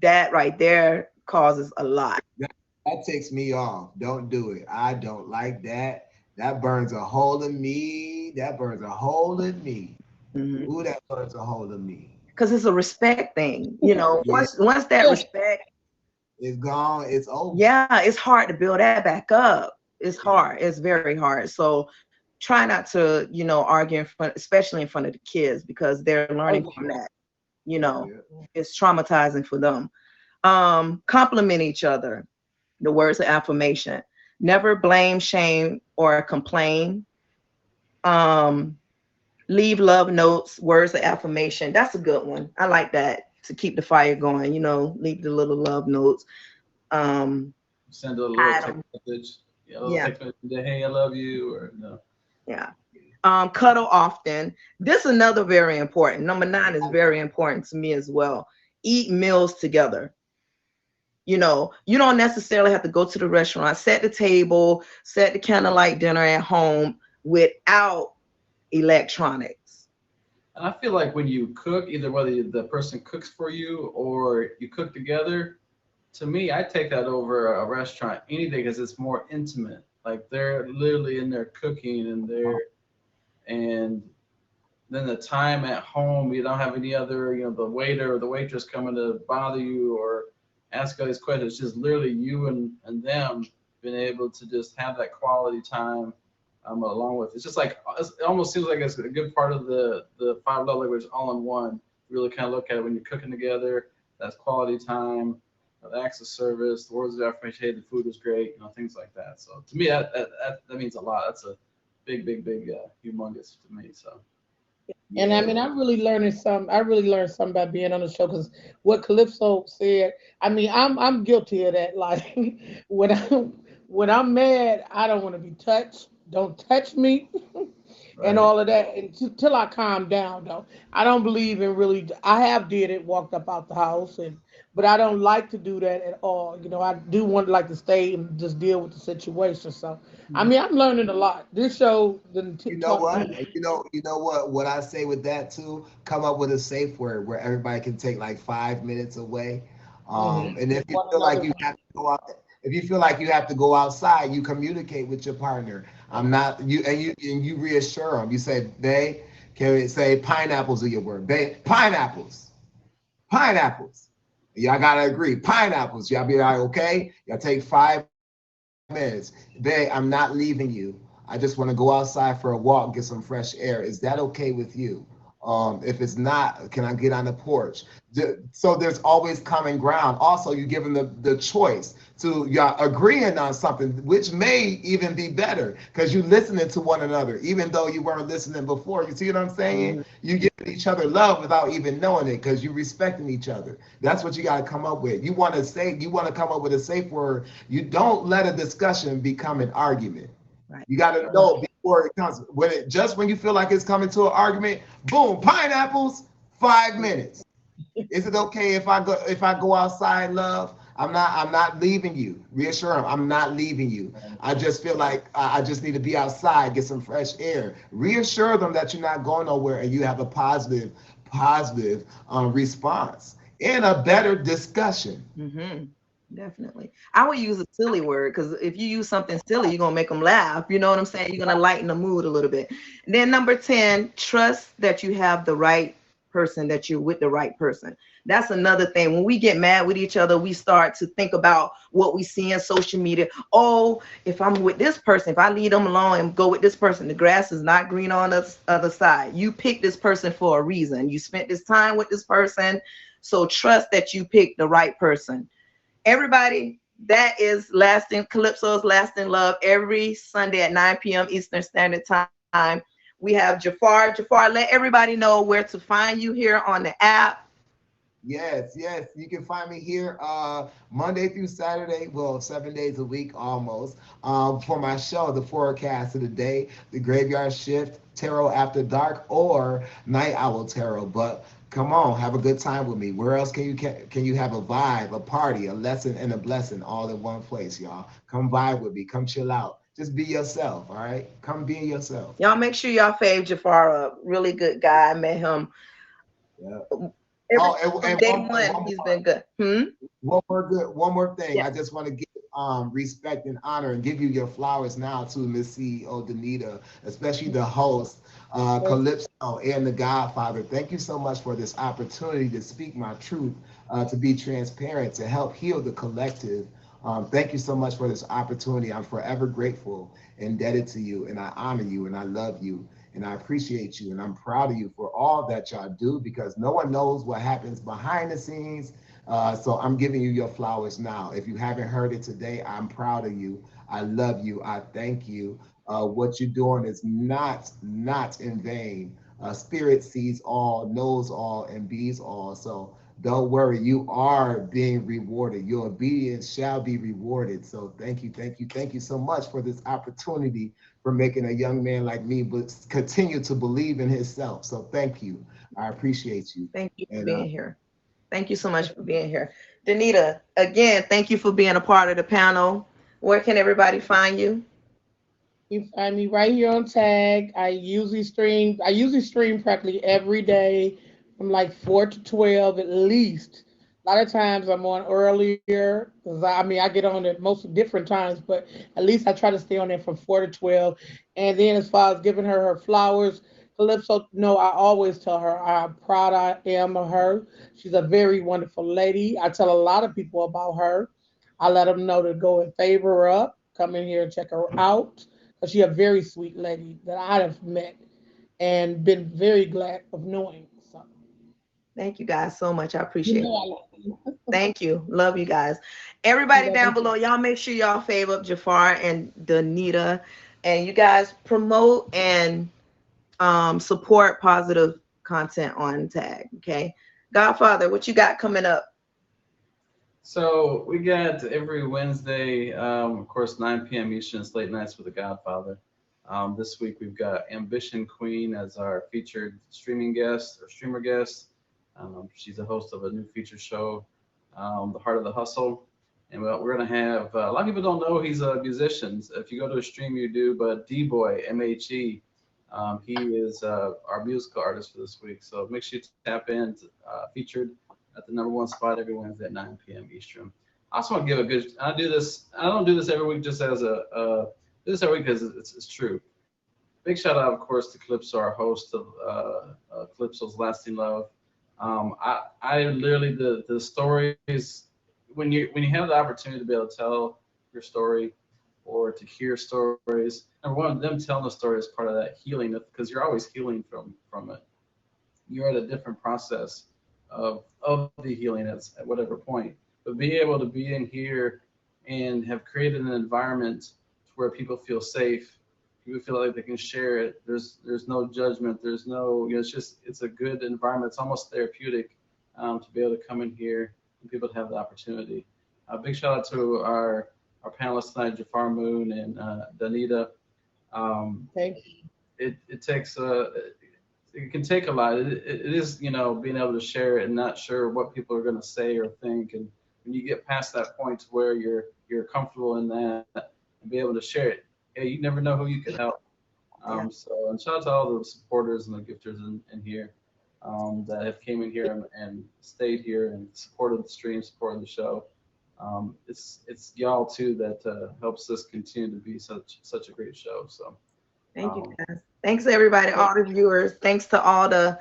That right there causes a lot. That takes me off. Don't do it. I don't like that. That burns a hole in me. Mm-hmm. Ooh, that burns a hole in me. Because it's a respect thing. Yeah. Once that respect is gone, it's over. Yeah, it's hard to build that back up. It's hard. It's very hard. So try not to, argue in front, especially in front of the kids, because they're learning from that. It's traumatizing for them. Compliment each other. The words of affirmation. Never blame, shame, or complain. Leave love notes, words of affirmation. That's a good one. I like that, to keep the fire going. Leave the little love notes. Send a little text message. Text message, hey, I love you, or no. Yeah. Cuddle often. This is another very important. Number 9 is very important to me as well. Eat meals together. You don't necessarily have to go to the restaurant. Set the table, set the candlelight dinner at home without electronics. And I feel like when you cook, either whether the person cooks for you or you cook together, to me, I take that over a restaurant any day, because it's more intimate. Like, they're literally in there cooking, and then the time at home, you don't have any other, the waiter or the waitress coming to bother you or ask all these questions. It's just literally you and them being able to just have that quality time along with. It's just like, it almost seems like it's a good part of the 5 love languages all in one. Really kind of look at it when you're cooking together. That's quality time. The acts of service, the words of affirmation, hey, the food was great, things like that. So to me, that means a lot. That's a big, humongous to me. So. And I mean, I really learned something by being on the show, because what Calypso said, I mean, I'm guilty of that. Like, when I'm mad, I don't want to be touched. Don't touch me. Right. And all of that until I calm down, though. I don't believe in really. I have did it, walked up out the house and but I don't like to do that at all. You know, I do want to like to stay and just deal with the situation. So, I mean, I'm learning a lot. This show didn't You know taught what? me. You know what? What I say with that too, come up with a safe word where everybody can take like 5 minutes away. And if you One feel like another. you have to go out, if you feel like you have to go outside, you communicate with your partner. I'm not you, and you reassure them. You say, "Babe, can we say pineapples are your word? Babe, pineapples, pineapples." Y'all gotta agree, pineapples. Y'all be like, okay. Y'all take 5 minutes. Babe, I'm not leaving you. I just want to go outside for a walk, get some fresh air. Is that okay with you? If it's not, can I get on the porch? So there's always common ground. Also, you give them the choice to y'all agreeing on something, which may even be better because you listening to one another, even though you weren't listening before. You see what I'm saying? Mhm. You giving each other love without even knowing it because you respecting each other. That's what you got to come up with. You want to come up with a safe word. You don't let a discussion become an argument. Right. You got to know before it comes. When you feel like it's coming to an argument, boom, pineapples, 5 minutes. Is it okay if I go outside, love? I'm not leaving you. Reassure them I'm not leaving you. I just feel like I just need to be outside, get some fresh air. Reassure them that you're not going nowhere and you have a positive response and a better discussion. Mm-hmm. Definitely. I would use a silly word because if you use something silly, you're gonna make them laugh. You know what I'm saying? You're gonna lighten the mood a little bit. And then number 10, trust that you have the right person, that you're with the right person. That's another thing. When we get mad with each other, we start to think about what we see in social media. Oh, if I'm with this person, if I leave them alone and go with this person, the grass is not green on the other side. You picked this person for a reason. You spent this time with this person. So trust that you picked the right person. Everybody, that is Lasting Calypso's Lasting Love every Sunday at 9 p.m. Eastern Standard Time. We have Jafar. Jafar, let everybody know where to find you here on the app. Yes, yes. You can find me here Monday through Saturday, well, 7 days a week almost, for my show, The Forecast of the Day, The Graveyard Shift, Tarot After Dark, or Night Owl Tarot. But come on, have a good time with me. Where else can you have a vibe, a party, a lesson, and a blessing all in one place, y'all? Come vibe with me. Come chill out. Just be yourself, all right? Come be yourself. Y'all make sure y'all fave Jafar up. Really good guy. I met him Yeah. every Oh, from and day one. He's been good. one more thing. Yeah. I just want to give respect and honor and give you your flowers now to Miss CEO Danita, especially the host, Calypso and the Godfather. Thank you so much for this opportunity to speak my truth, to be transparent, to help heal the collective. Thank you so much for this opportunity. I'm forever grateful, indebted to you, and I honor you and I love you. And I appreciate you and I'm proud of you for all that y'all do because no one knows what happens behind the scenes. So I'm giving you your flowers now. If you haven't heard it today, I'm proud of you. I love you. I thank you. What you're doing is not in vain. Spirit sees all, knows all, and bees all. So don't worry, you are being rewarded. Your obedience shall be rewarded. So thank you so much for this opportunity for making a young man like me but continue to believe in himself. So thank you. I appreciate you. Thank you for And being here. Thank you so much for being here. Danita, again, thank you for being a part of the panel. Where can everybody find you? You find me right here on Tag. I usually stream practically every day from like 4 to 12 at least. A lot of times I'm on earlier because I mean I get on at most different times, but at least I try to stay on there from 4 to 12. And then as far as giving her flowers, Calypso, no, I always tell her how proud I am of her. She's a very wonderful lady. I tell a lot of people about her. I let them know to go and favor her up, come in here and check her out. Because she's a very sweet lady that I have met and been very glad of knowing. So, Thank you guys so much. I you appreciate it. know, I love you. Thank you. Love you guys. You Everybody love down me below, too. y'all make sure y'all favor up Jafar and Danita. And you guys promote and support positive content on Tag. Okay. Godfather, what you got coming up? So we got every Wednesday, of course, 9 p.m. Eastern, it's late nights with the Godfather. This week we've got Ambition Queen as our featured streaming guest or streamer guest. She's a host of a new feature show The Heart of the Hustle. And we're going to have, a lot of people don't know he's a musician. If you go to a stream, you do, but D-Boy, M-H-E, he is our musical artist for this week. So make sure you tap in, featured at the #1 spot every Wednesday at 9 p.m. Eastern. I also want to give a good, I don't do this every week just as do this every week because it's true. Big shout out, of course, to Calypso, our host of Calypso's Lasting Love. I literally, the stories, when you have the opportunity to be able to tell your story or to hear stories, number one, them telling the story is part of that healing, because you're always healing from it. You're at a different process of the healing at whatever point. But being able to be in here and have created an environment where people feel safe, people feel like they can share it. There's no judgment. There's no, it's a good environment. It's almost therapeutic to be able to come in here and people to have the opportunity. A big shout out to our panelists tonight, Jafar Moon and Danita. Thank you. It takes it can take a lot. It is, being able to share it and not sure what people are going to say or think. And when you get past that point to where you're comfortable in that and be able to share it, you never know who you can help. So, and shout out to all the supporters and the gifters in here that have came in here and stayed here and supported the stream, supported the show. It's y'all too that helps us continue to be such a great show. So thank you guys. Thanks everybody, all the viewers. Thanks to all the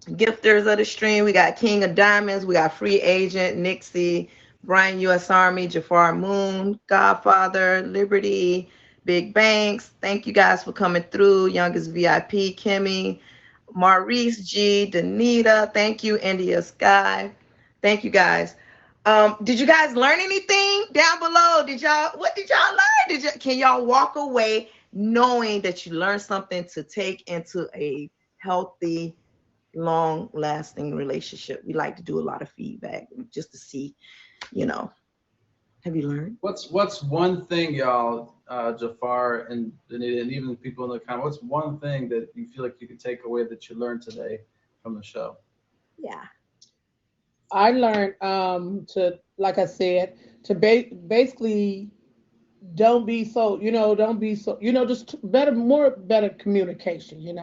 gifters of the stream. We got King of Diamonds, we got Free Agent, Nixie, Brian U.S. Army, Jafar Moon, Godfather, Liberty, Big Banks. Thank you guys for coming through. Youngest VIP, Kimmy, Maurice G, Danita. Thank you, India Sky. Thank you guys. Did you guys learn anything down below? What did y'all learn? Can y'all walk away knowing that you learned something to take into a healthy, long-lasting relationship? We like to do a lot of feedback just to see, have you learned? What's one thing, y'all, Jafar and Danita, and even people in the comments, what's one thing that you feel like you could take away that you learned today from the show? Yeah. I learned to, like I said, to basically don't be so, just better communication,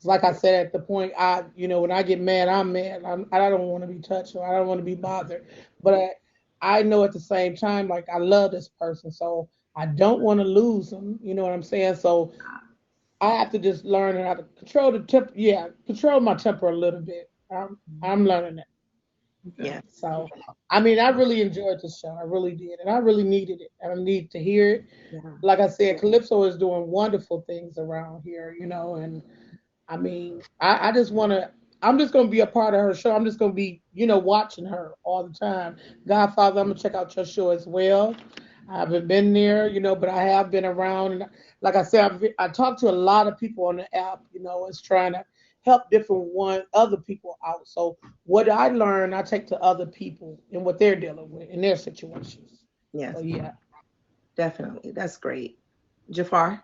Like I said at the point, when I get mad, I'm mad. I don't want to be touched or I don't want to be bothered. But I know at the same time, like, I love this person, so I don't want to lose them. You know what I'm saying? So I have to just learn how to control control my temper a little bit. I'm learning that. Yeah. So, I really enjoyed this show. I really did. And I really needed it. I need to hear it. Yeah. Like I said, Calypso is doing wonderful things around here, and I just want to, I'm just going to be a part of her show. I'm just going to be, watching her all the time. Godfather, I'm going to check out your show as well. I haven't been there, but I have been around. And like I said, I talked to a lot of people on the app, it's trying to help other people out. So what I learn, I take to other people and what they're dealing with in their situations. Yes. So, yeah. Definitely. That's great. Jafar?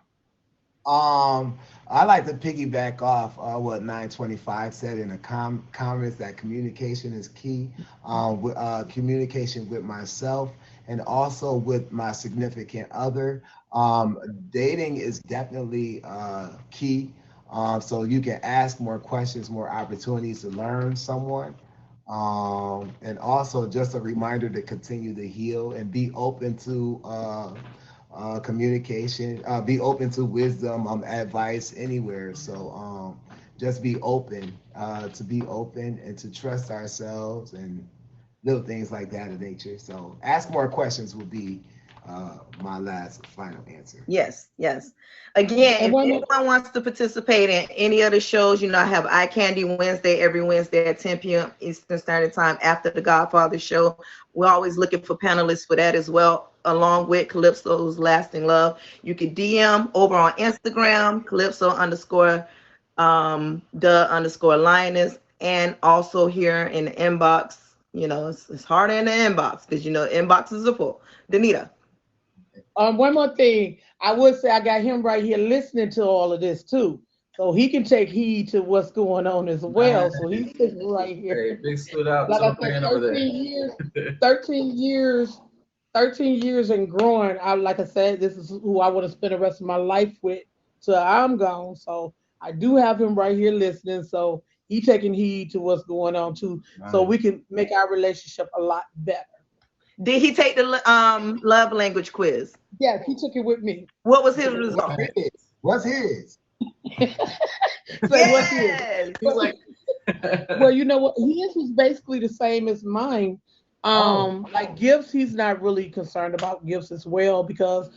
I like to piggyback off what 925 said in the comments, that communication is key. Communication with myself and also with my significant other. Dating is definitely key. So you can ask more questions, more opportunities to learn someone. And also just a reminder to continue to heal and be open to communication, be open to wisdom, advice anywhere. So just be open, to be open and to trust ourselves and little things like that in nature. So ask more questions will be my last final answer. Yes. Again, if anyone wants to participate in any of the shows, I have Eye Candy Wednesday, every Wednesday at 10 p.m. Eastern Standard Time after the Godfather show. We're always looking for panelists for that as well, along with Calypso's Lasting Love. You can DM over on Instagram, Calypso_the_Lioness, and also here in the inbox. It's harder in the inbox because inboxes are full. Danita. One more thing. I would say I got him right here listening to all of this too. So he can take heed to what's going on as well. So he's sitting right here. Hey, big salute out Like to I the said, man over 13 years, 13 years and growing. Like I said, this is who I want to spend the rest of my life with till I'm gone. So I do have him right here listening. So he taking heed to what's going on too. So Nice. we can make our relationship a lot better. Did he take the love language quiz? Yes, he took it with me. What was his What's result? his? What's his? Say what's his? Yes. He's like, Well, you know what? His was basically the same as mine. Like gifts, he's not really concerned about gifts as well because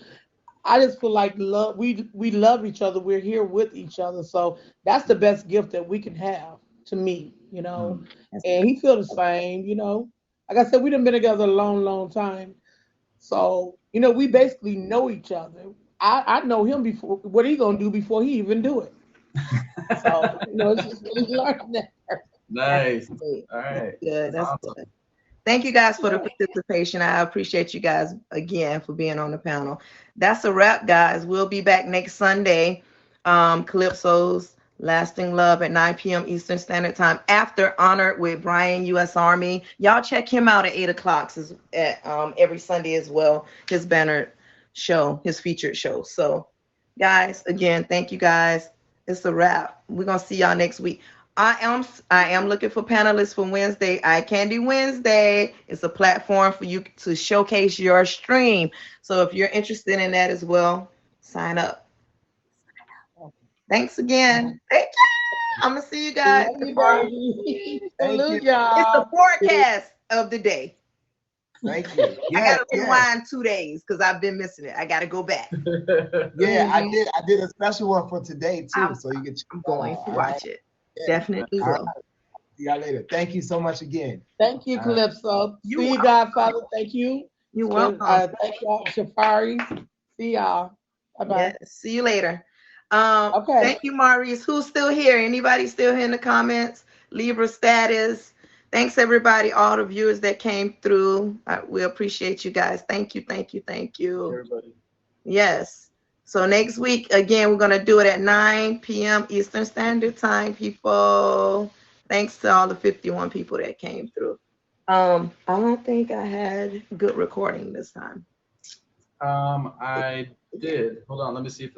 I just feel like love. We love each other. We're here with each other, so that's the best gift that we can have to me. You know, and he feel the same. You know, like I said, we done been together a long, long time. So you know, we basically know each other. I know him before what he gonna do before he even do it. So you know, it's just really learning that. nice. Great. All right. Good. That's Awesome. good. Thank you guys for the participation. I appreciate you guys again for being on the panel. That's a wrap, guys. We'll be back next Sunday. Calypso's Lasting Love at 9 p.m. Eastern Standard Time after Honored with Brian, U.S. Army. Y'all check him out at 8 o'clock at every Sunday as well. His banner show, his featured show. So, guys, again, thank you guys. It's a wrap. We're gonna see y'all next week. I am looking for panelists for Wednesday. Eye Candy Wednesday. It's a platform for you to showcase your stream. So if you're interested in that as well, sign up. Thanks again. Thank you. I'm gonna see you guys Love you, tomorrow. baby. Thank Salute you. It's the y'all. forecast of the day. Thank you. I Yeah, gotta rewind 2 days because I've been missing it. I gotta go back. yeah. Mhm. I did a special one for today too, I'm- so you can check I'm that going out. to All right. watch it. Yeah. Definitely All right. will. See y'all later. Thank you so much again. Thank you, All right. Calypso. You See you, welcome. Godfather. Thank you. You're welcome. Thank y'all, Shafari. See y'all. Bye bye. Yeah. See you later. Okay. Thank you, Maurice. Who's still here? Anybody still here in the comments? Libra status. Thanks, everybody, all the viewers that came through. We appreciate you guys. Thank you, thank you, thank you. Everybody. Yes. So next week, again, we're going to do it at 9 p.m. Eastern Standard Time, people. Thanks to all the 51 people that came through. I don't think I had good recording this time. I did. Hold on. Let me see if